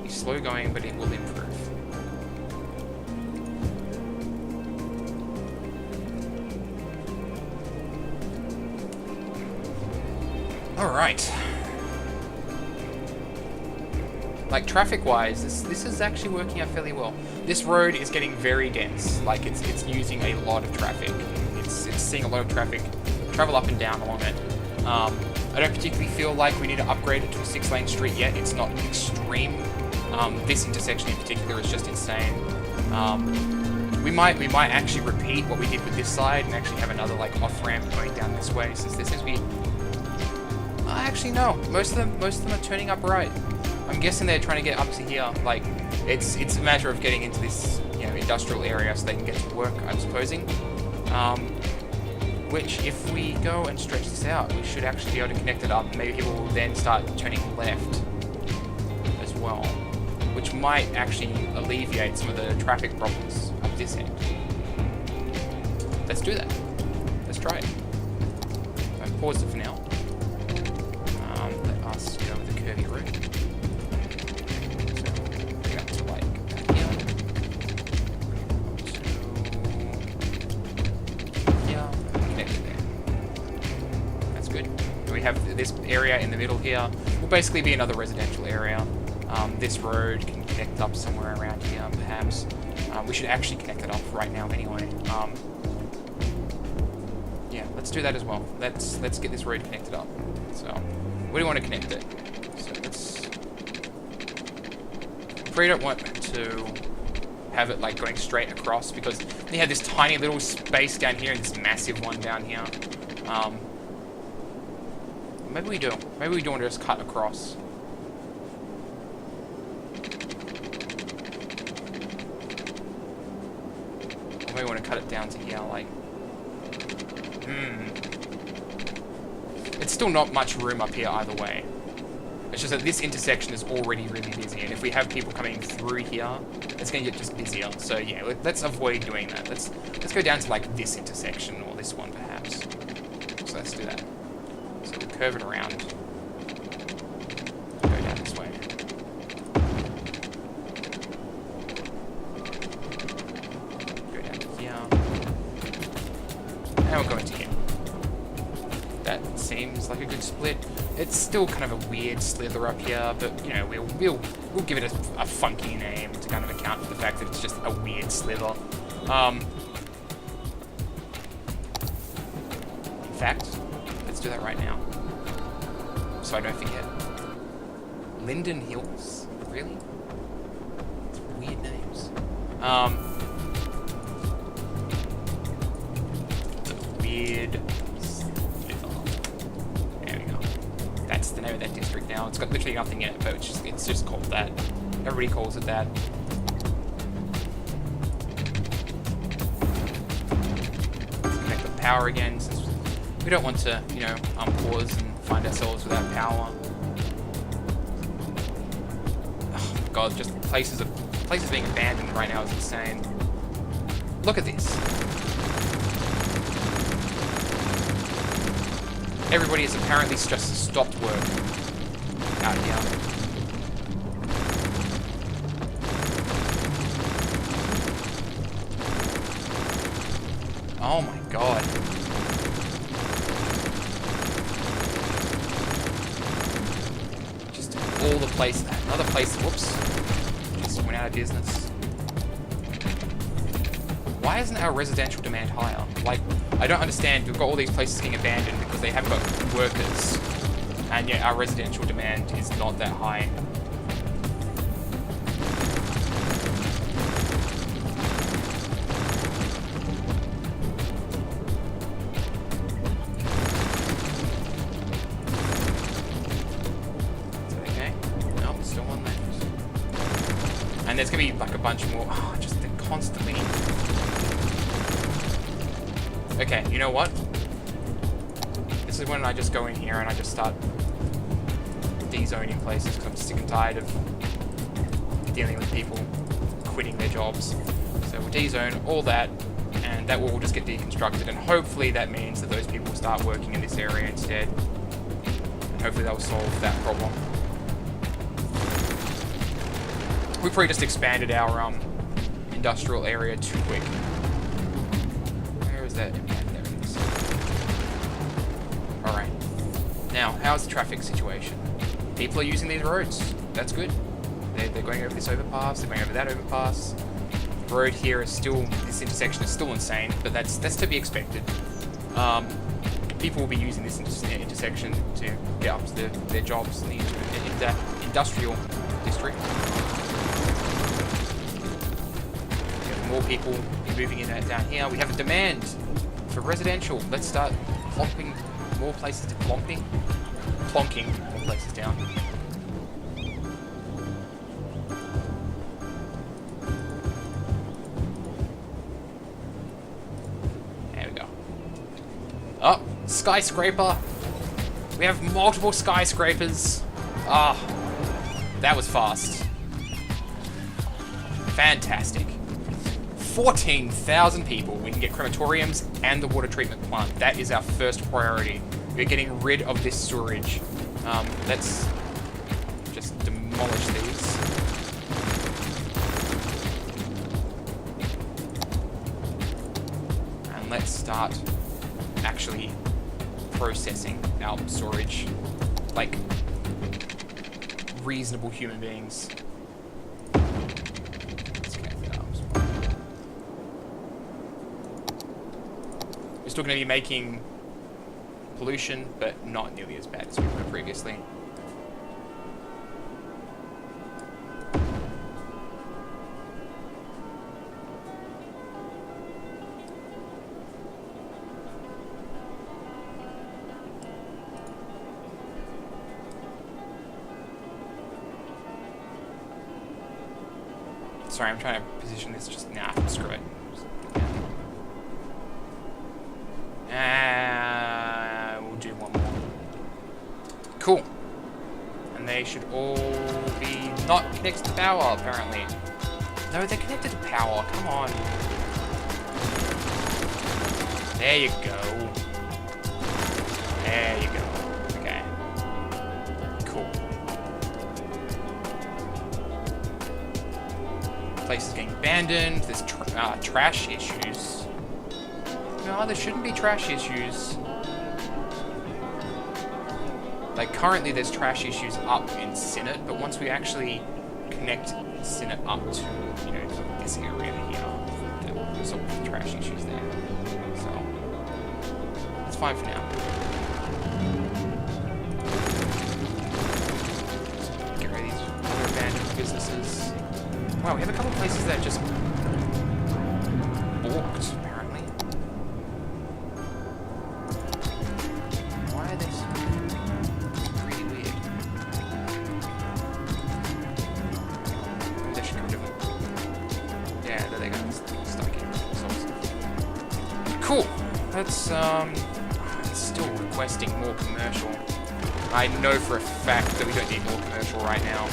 It's slow going, but it will improve. Alright. Like, traffic-wise, this is actually working out fairly well. This road is getting very dense. Like, it's using a lot of traffic. It's seeing a lot of traffic travel up and down along it. I don't particularly feel like we need to upgrade it to a 6-lane street yet. It's not extreme. This intersection in particular is just insane. We might actually repeat what we did with this side and actually have another like off-ramp going down this way, since this is weird. Actually no, most of them are turning up right. I'm guessing they're trying to get up to here. Like, it's a matter of getting into this, you know, industrial area so they can get to work, I'm supposing. Which, if we go and stretch this out, we should actually be able to connect it up. Maybe people will then start turning left as well, which might actually alleviate some of the traffic problems up this end. Let's do that. Let's try it. I've paused it for now. Let us go with the curvy route. So, bring it up to like back here. Yeah, connect it there. That's good. And we have this area in the middle here. Will basically be another residential area. This road can connect up somewhere around here, perhaps. We should actually connect it up right now anyway. Yeah, let's do that as well. Let's get this road connected up. So, where do you want to connect it? So let's... We don't want to have it like going straight across, because we have this tiny little space down here and this massive one down here. Maybe we do. Maybe we don't want to just cut across. Or maybe we want to cut it down to here, like... It's still not much room up here either way. It's just that this intersection is already really busy, and if we have people coming through here, it's going to get just busier. So yeah, let's avoid doing that. Let's go down to like this intersection, or this one perhaps. So let's do that. So we'll curve it around. Go down this way. Go down to here. And we'll go into here. That seems like a good split. It's still kind of a weird slither up here, but you know, we'll give it a funky name to kind of account for the fact that it's just a weird slither. In fact, let's do that right now, so I don't forget. Linden Hills, really? It's weird names. The weird. That's the name of that district now. It's got literally nothing in it, but it's just called that. Everybody calls it that. power again, since we don't want to, you know, unpause and find ourselves without power. Oh my god, just places being abandoned right now is insane. Look at this. Everybody has apparently just stopped work out here. Oh my god. Just all the place, another place, whoops, just went out of business. Why isn't our residential demand higher? Like, I don't understand, we've got all these places getting abandoned because they haven't got workers, and yet our residential demand is not that high. And there's gonna be like a bunch more. Oh, just they're constantly. Okay, you know what? This is when I just go in here and I just start de-zoning places because I'm sick and tired of dealing with people quitting their jobs. So we'll de-zone all that, and that will all just get deconstructed, and hopefully that means that those people will start working in this area instead. And hopefully that will solve that problem. We probably just expanded our industrial area too quick. Where is that? Yeah, there it is. Alright. Now, how's the traffic situation? People are using these roads. That's good. They're going over this overpass, they're going over that overpass. The road here is still, this intersection is still insane, but that's to be expected. People will be using this intersection to get up to their jobs in the industrial district. More people moving in down here. We have a demand for residential. Let's start plonking more places to plonking more places down. There we go. Oh, skyscraper. We have multiple skyscrapers. Ah, that was fast. Fantastic. 14,000 people. We can get crematoriums and the water treatment plant. That is our first priority. We're getting rid of this sewerage. Let's just demolish these. And let's start actually processing our storage like reasonable human beings. We're still going to be making pollution, but not nearly as bad as we were previously. Sorry, I'm trying to position this just now. Nah, screw it. We'll do one more. Cool. And they should all be not connected to power, apparently. No, they're connected to power. Come on. There you go. There you go. Okay. Cool. Place is getting abandoned. There's trash issues. No, there shouldn't be trash issues. Like, currently there's trash issues up in Senate, but once we actually connect Senate up to, you know, this area here, that will resolve the trash issues there. So, it's fine for now. Get rid of these other abandoned businesses. Wow, we have a couple places that just balked, apparently. Why are they so pretty weird? Maybe they should come to them. Yeah, there they go. Stuck in. Cool. let's, it's still requesting more commercial. I know for a fact that we don't need more commercial right now.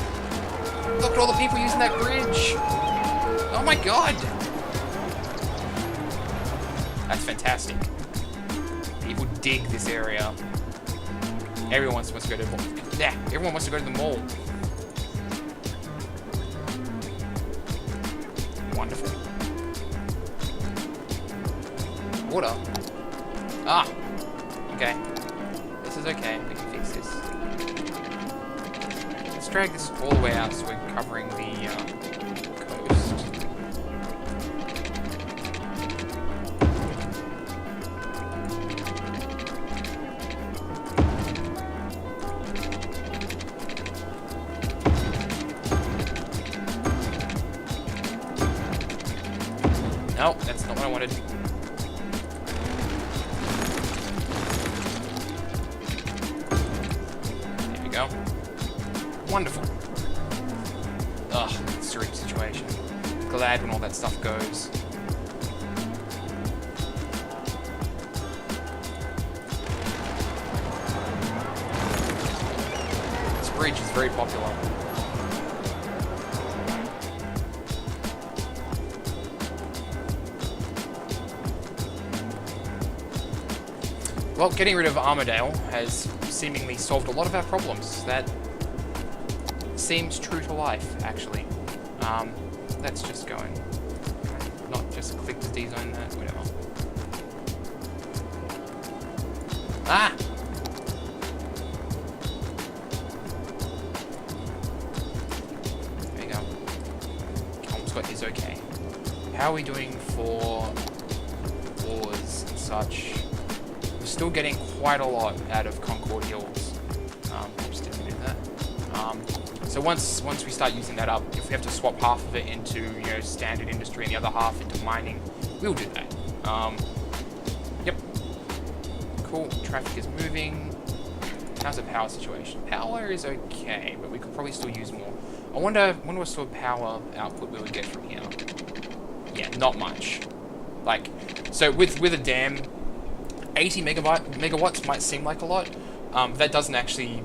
Look at all the people using that bridge! Oh my god! That's fantastic. People dig this area. Everyone wants to go to the mall. Yeah, everyone wants to go to the mall. Wonderful. Water. Ah! Okay. This is okay. We can fix this. Let's drag this all the way out so we're covering the coast. No, that's not what I wanted. There we go. Wonderful. Ugh, sewage situation. Glad when all that stuff goes. This bridge is very popular. Well, getting rid of Armadale has seemingly solved a lot of our problems. That seems true to life, actually. Let's just go and not just click to D-zone that, whatever. Ah! There you go. Almost got his okay. How are we doing for wars and such? Still getting quite a lot out of Concord Hills. Just didn't do that. So once we start using that up, if we have to swap half of it into standard industry and the other half into mining, we'll do that. Yep. Cool. Traffic is moving. How's the power situation? Power is okay, but we could probably still use more. I wonder what sort of power output we would get from here. Yeah, not much. Like, so with a dam. 80 megawatts might seem like a lot. That doesn't actually,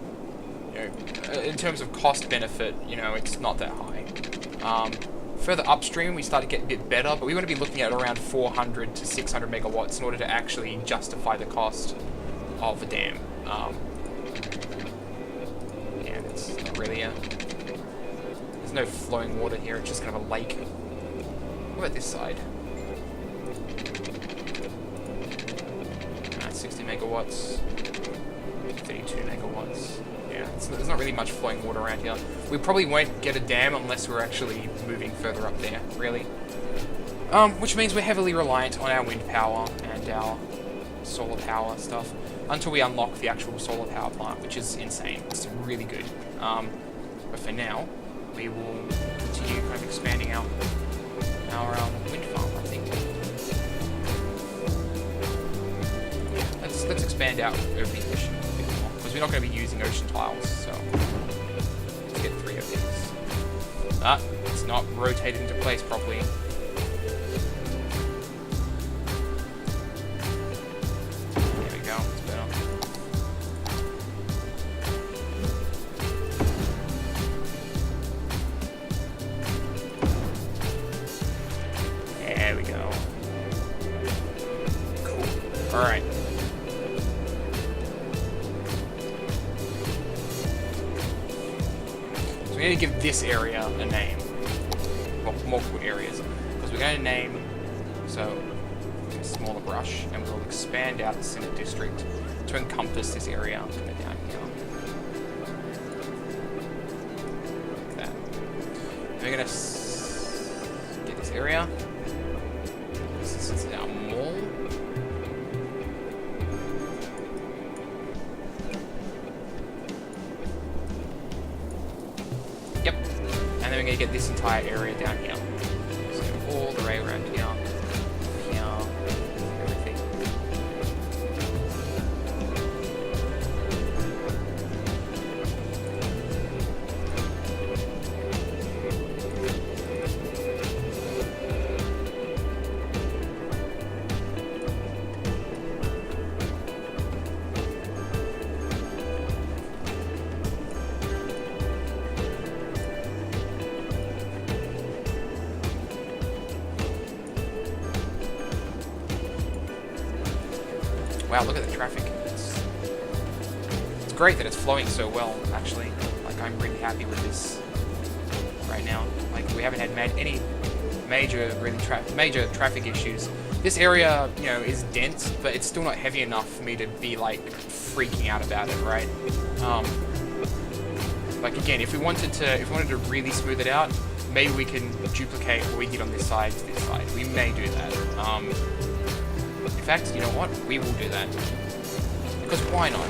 in terms of cost benefit, it's not that high. Further upstream, we start to get a bit better, but we want to be looking at around 400 to 600 megawatts in order to actually justify the cost of the dam. Yeah, it's not really there's no flowing water here, it's just kind of a lake. What about this side? 60 megawatts, 32 megawatts. Yeah, there's not really much flowing water around here. We probably won't get a dam unless we're actually moving further up there, really. Which means we're heavily reliant on our wind power and our solar power stuff until we unlock the actual solar power plant, which is insane. It's really good. But for now, we will continue kind of expanding our wind farm, I think. Let's expand out over the ocean a bit more, because we're not going to be using ocean tiles, so let's get 3 of these. Ah, it's not rotated into place properly. There we go, it's better. There we go. Cool. Alright. We need to give this area a name. Well, multiple areas. Because we're going to name, so, a smaller brush, and we'll expand out the Senate District to encompass this area kind of down here. Like that. And we're going to get this area. This is our mall. Yep. And then we're going to get this entire area down here. So all the way around here. Here. Everything. Wow, look at the traffic. It's great that it's flowing so well, actually. Like, I'm really happy with this right now. Like, we haven't had any major traffic issues. This area, you know, is dense, but it's still not heavy enough for me to be, like, freaking out about it, right? Like, again, if we wanted to really smooth it out, maybe we can duplicate what we did on this side to this side. We may do that. In fact, you know what? We will do that. Because why not?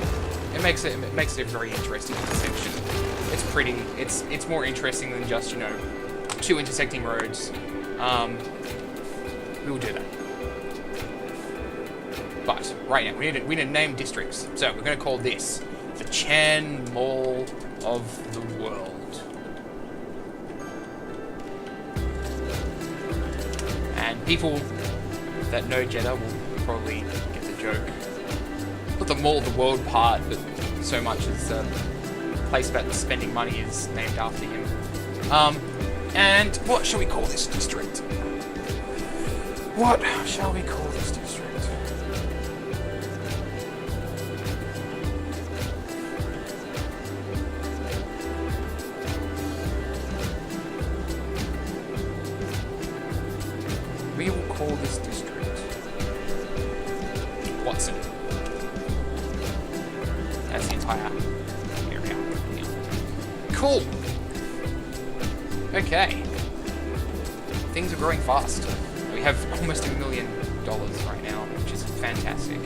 It makes it a very interesting intersection. It's pretty. It's more interesting than just, you know, two intersecting roads. We will do that. But right now, we need to name districts. So we're going to call this the Chan Mall of the World. And people that know Jeddah will probably get the joke. Not the Mall of the World part, but so much as the place about spending money is named after him. And what shall we call this district? What shall we call this district? We will call this district Watson. That's the entire area. Yeah. Cool. Okay. Things are growing fast. We have almost $1 million right now, which is fantastic.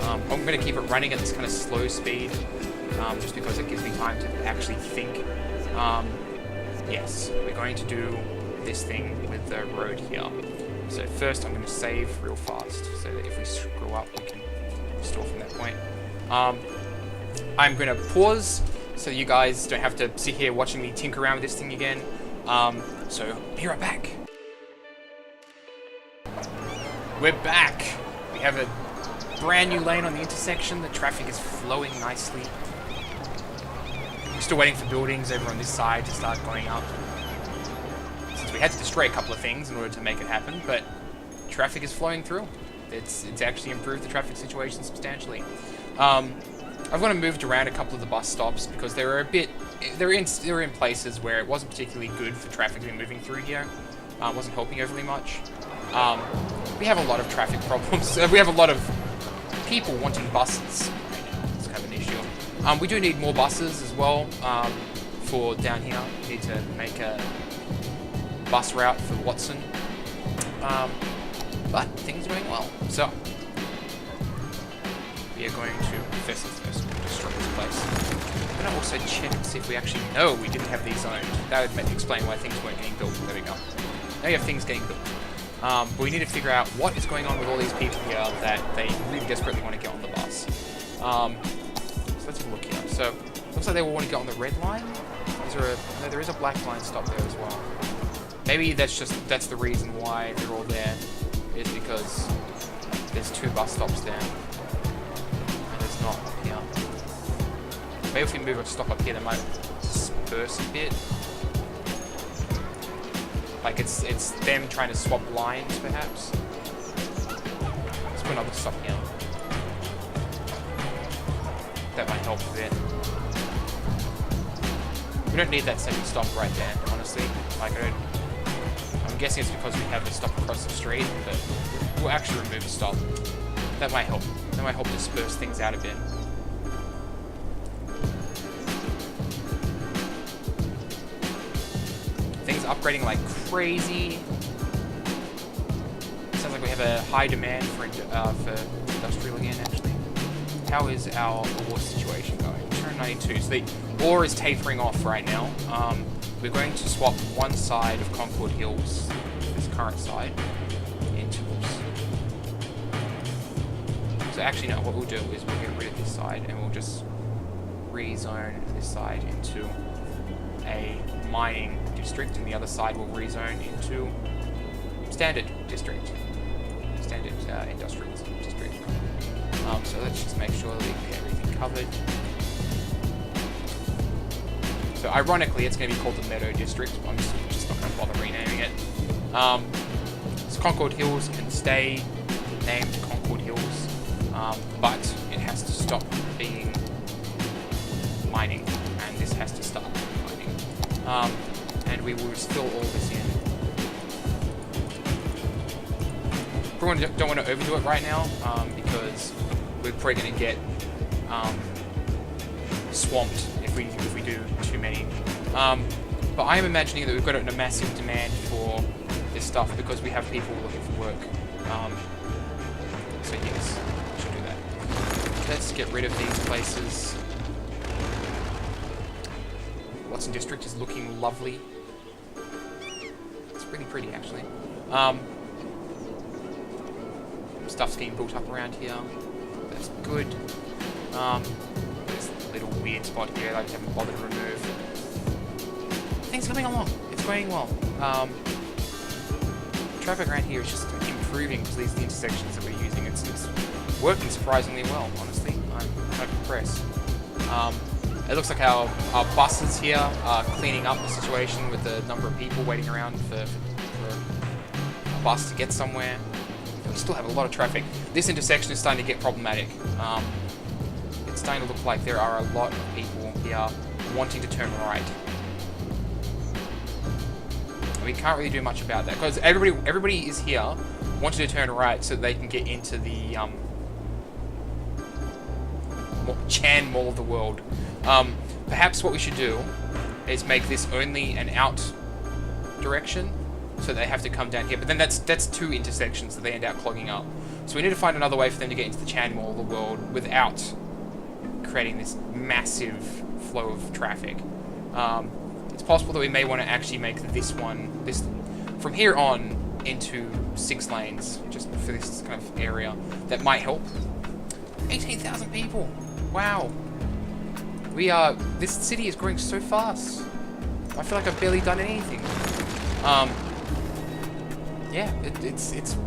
I'm going to keep it running at this kind of slow speed, just because it gives me time to actually think. Yes, we're going to do this thing with the road here. So first I'm going to save real fast, so that if we screw up, we can restore from that point. I'm going to pause, so you guys don't have to sit here watching me tinker around with this thing again. So, be right back. We're back. We have a brand new lane on the intersection. The traffic is flowing nicely. We're still waiting for buildings over on this side to start going up. Since we had to destroy a couple of things in order to make it happen, but traffic is flowing through. It's actually improved the traffic situation substantially. I've gone and moved around a couple of the bus stops because they were in places where it wasn't particularly good for traffic to be moving through here. Wasn't helping overly much. We have a lot of traffic problems. We have a lot of people wanting buses right now. It's kind of an issue. We do need more buses as well for down here. We need to make a bus route for Watson. But things are going well. So we are going to first destroy this place. I'm going to also check and see if we actually know we didn't have these zoned. That would explain why things weren't getting built. There we go. Now you have things getting built. But we need to figure out what is going on with all these people here that they really desperately want to get on the bus. So let's have a look here. So looks like they all want to get on the red line. No, there is a black line stop there as well. Maybe that's the reason why they're all there, is because there's two bus stops there. And there's not up here. Maybe if we move a stop up here, they might disperse a bit. Like it's them trying to swap lines, perhaps. Let's put another stop here. That might help a bit. We don't need that second stop right there, honestly. Like I'm guessing it's because we have a stop across the street, but we'll actually remove a stop. That might help. That might help disperse things out a bit. Things are upgrading like crazy. Sounds like we have a high demand for industrial again, actually. How is our ore situation going? 292. So the ore is tapering off right now. We're going to swap one side of Concord Hills, this current side, into this. So actually, no, what we'll do is we'll get rid of this side and we'll just rezone this side into a mining district, and the other side will rezone into standard district, standard industrial district. So let's just make sure that we get everything covered. So ironically, it's going to be called the Meadow District. I'm just not going to bother renaming it. So Concord Hills can stay named Concord Hills. but it has to stop being mining, and this has to start mining. And we will just fill all this in. Probably don't want to overdo it right now, because we're probably going to get swamped if we do too many. But I am imagining that we've got a massive demand for this stuff because we have people looking for work. So yes, we should do that. Let's get rid of these places. Watson District is looking lovely. It's really pretty, actually. Stuff's getting built up around here. That's good. There's a little weird spot here that I just haven't bothered to remove. Things coming along. It's going well. Traffic around here is just improving because these are the intersections that we're using. It's working surprisingly well, honestly. I'm kind of impressed. It looks like our buses here are cleaning up the situation with the number of people waiting around for a bus to get somewhere. We still have a lot of traffic. This intersection is starting to get problematic. It's starting to look like there are a lot of people here wanting to turn right. And we can't really do much about that because everybody is here wanting to turn right so that they can get into the Chan Mall of the world. Perhaps what we should do is make this only an out direction, so they have to come down here. But then that's two intersections that they end up clogging up. So we need to find another way for them to get into the Chan Mall of the world without creating this massive flow of traffic. It's possible that we may want to actually make this from here on into 6 lanes, just for this kind of area. That might help. 18,000 people. Wow. This city is growing so fast. I feel like I've barely done anything. Yeah, it's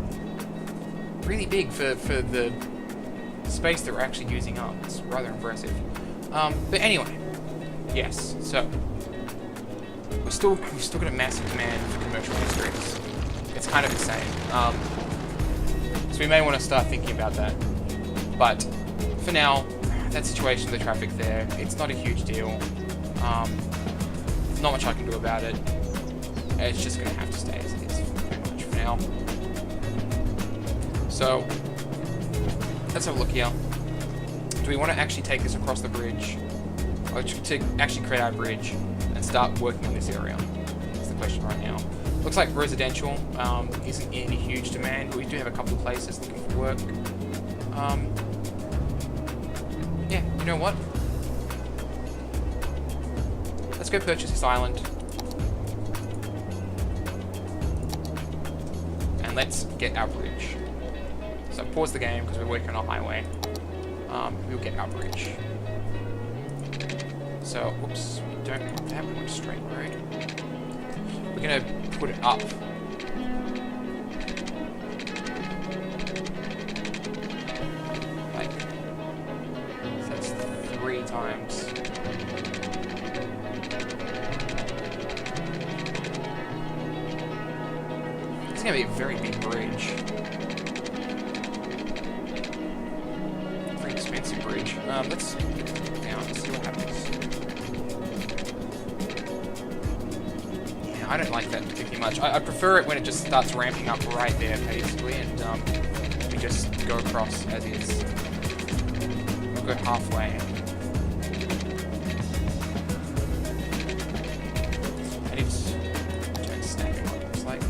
really big for the space that we're actually using up. It's rather impressive. But anyway, yes. So we've still got a massive demand for commercial districts. It's kind of insane. So we may want to start thinking about that. But for now, that situation, the traffic there, it's not a huge deal. Not much I can do about it. It's just going to have to stay as it is pretty much for now. So let's have a look here. Do we want to actually take this across the bridge, or to actually create our bridge and start working on this area? That's the question right now. Looks like residential isn't in any huge demand, but we do have a couple of places looking for work. Yeah, you know what? Let's go purchase this island. And let's get our bridge. So pause the game because we're working on a highway. We'll get our bridge. So, whoops, we don't want that, we want a straight road. We're gonna put it up. Like, so that's 3 times. It's gonna be a very big bridge. Very expensive bridge. Let's get it down and see what happens. I don't like that particularly much. I prefer it when it just starts ramping up right there, basically, and we just go across as is. We'll go halfway. And it's trying to snap it, looks like.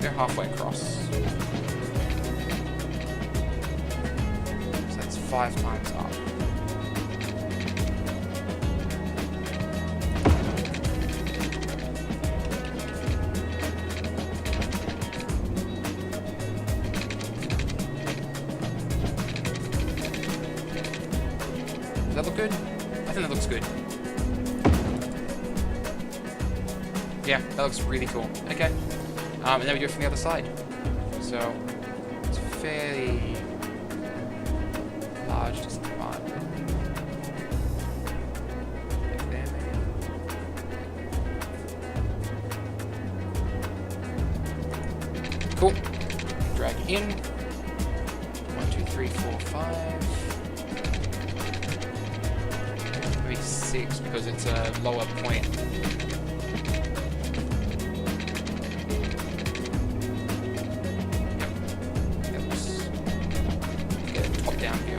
Go halfway across. So that's 5 times up. Does that look good? I think that looks good. Yeah, that looks really cool. Okay. And then we do it from the other side. So, it's fairly large, just part. Like there, maybe. Cool. Drag it in. 3, 4, 5. Maybe 6 because it's a lower point. Let's get a top-down view.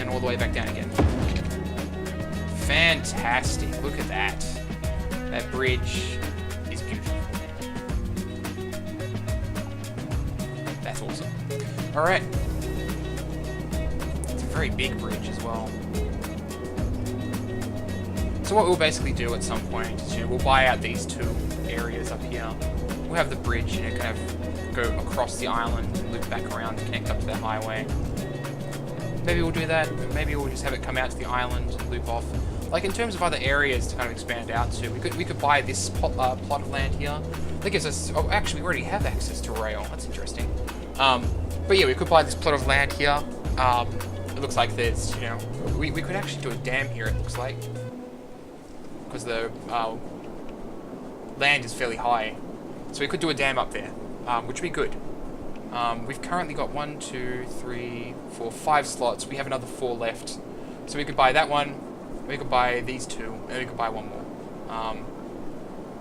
All the way back down again. Fantastic. Look at that. That bridge is beautiful. That's awesome. Alright. It's a very big bridge as well. So what we'll basically do at some point is, we'll buy out these two areas up here. We'll have the bridge, kind of go across the island, loop back around, connect up to the highway. Maybe we'll do that. Maybe we'll just have it come out to the island and loop off. Like, in terms of other areas to kind of expand out to, we could buy this plot of land here. That gives us... Oh, actually, we already have access to rail. That's interesting. But yeah, we could buy this plot of land here. It looks like there's, we could actually do a dam here, it looks like. Because the land is fairly high. So we could do a dam up there, which would be good. We've currently got 1, 2, 3, 4, 5 slots. We have another 4 left. So we could buy that one, we could buy these 2, and we could buy 1 more.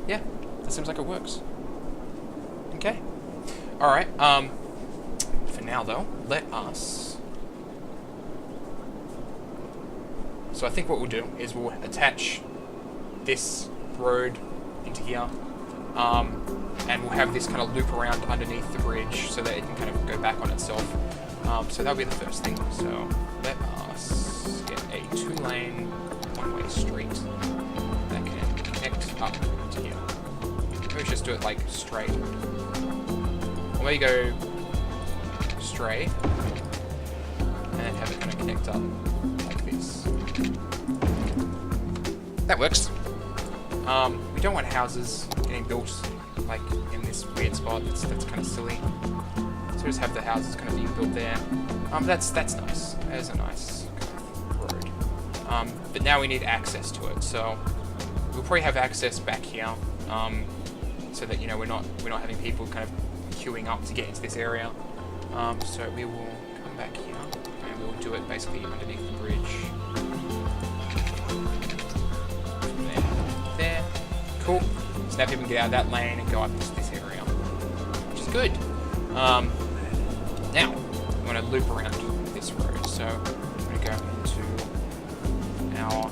Yeah, that seems like it works. Okay. Alright, for now though, let us... So I think what we'll do is we'll attach this road into here. And we'll have this kind of loop around underneath the bridge so that it can kind of go back on itself. So that'll be the first thing. So let us get a 2-lane, 1-way street that can connect up to here. Maybe we just do it like straight. Or maybe go straight and then have it kind of connect up like this. That works. We don't want houses getting built like in this weird spot. That's kind of silly. So just have the houses kind of being built there. That's nice. That is a nice kind of road. But now we need access to it. So we'll probably have access back here, so that we're not having people kind of queuing up to get into this area. So we will come back here and we will do it basically underneath the bridge. There. Cool. So now people can get out of that lane and go up into this area, which is good. Now, we want to loop around this road. So I'm going to go into our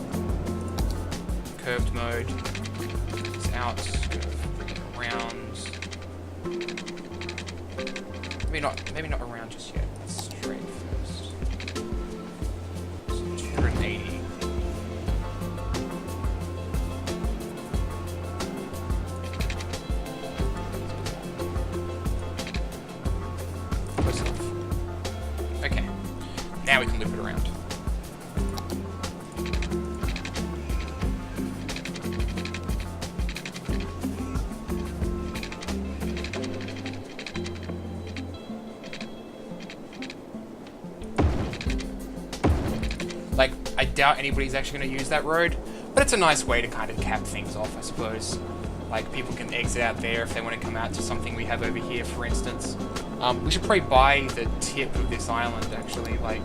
curved mode. It's out, around. Maybe not around just yet. Let's straight first. So 280. Okay, now we can loop it around. Like, I doubt anybody's actually going to use that road, but it's a nice way to kind of cap things off, I suppose. Like, people can exit out there if they want to come out to something we have over here, for instance. We should probably buy the tip of this island, actually. Like,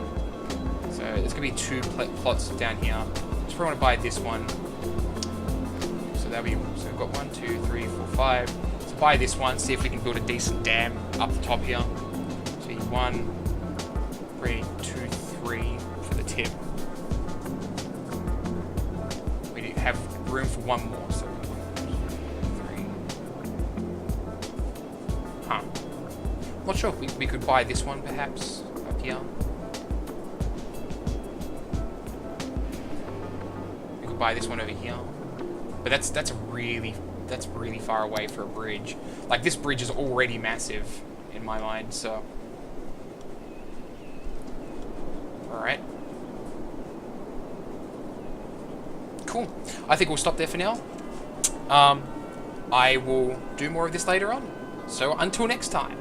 so there's going to be 2 plots down here. Just probably want to buy this one. So that'll be, so we've got 1, 2, 3, 4, 5. So buy this one, see if we can build a decent dam up the top here. So 1, 3, 2, 3 for the tip. We have room for 1 more, so 1, 2, 3. Huh. Not sure. We could buy this one perhaps up here. We could buy this one over here, but that's really far away for a bridge. Like, this bridge is already massive in my mind. So, all right, cool. I think we'll stop there for now. I will do more of this later on. So until next time.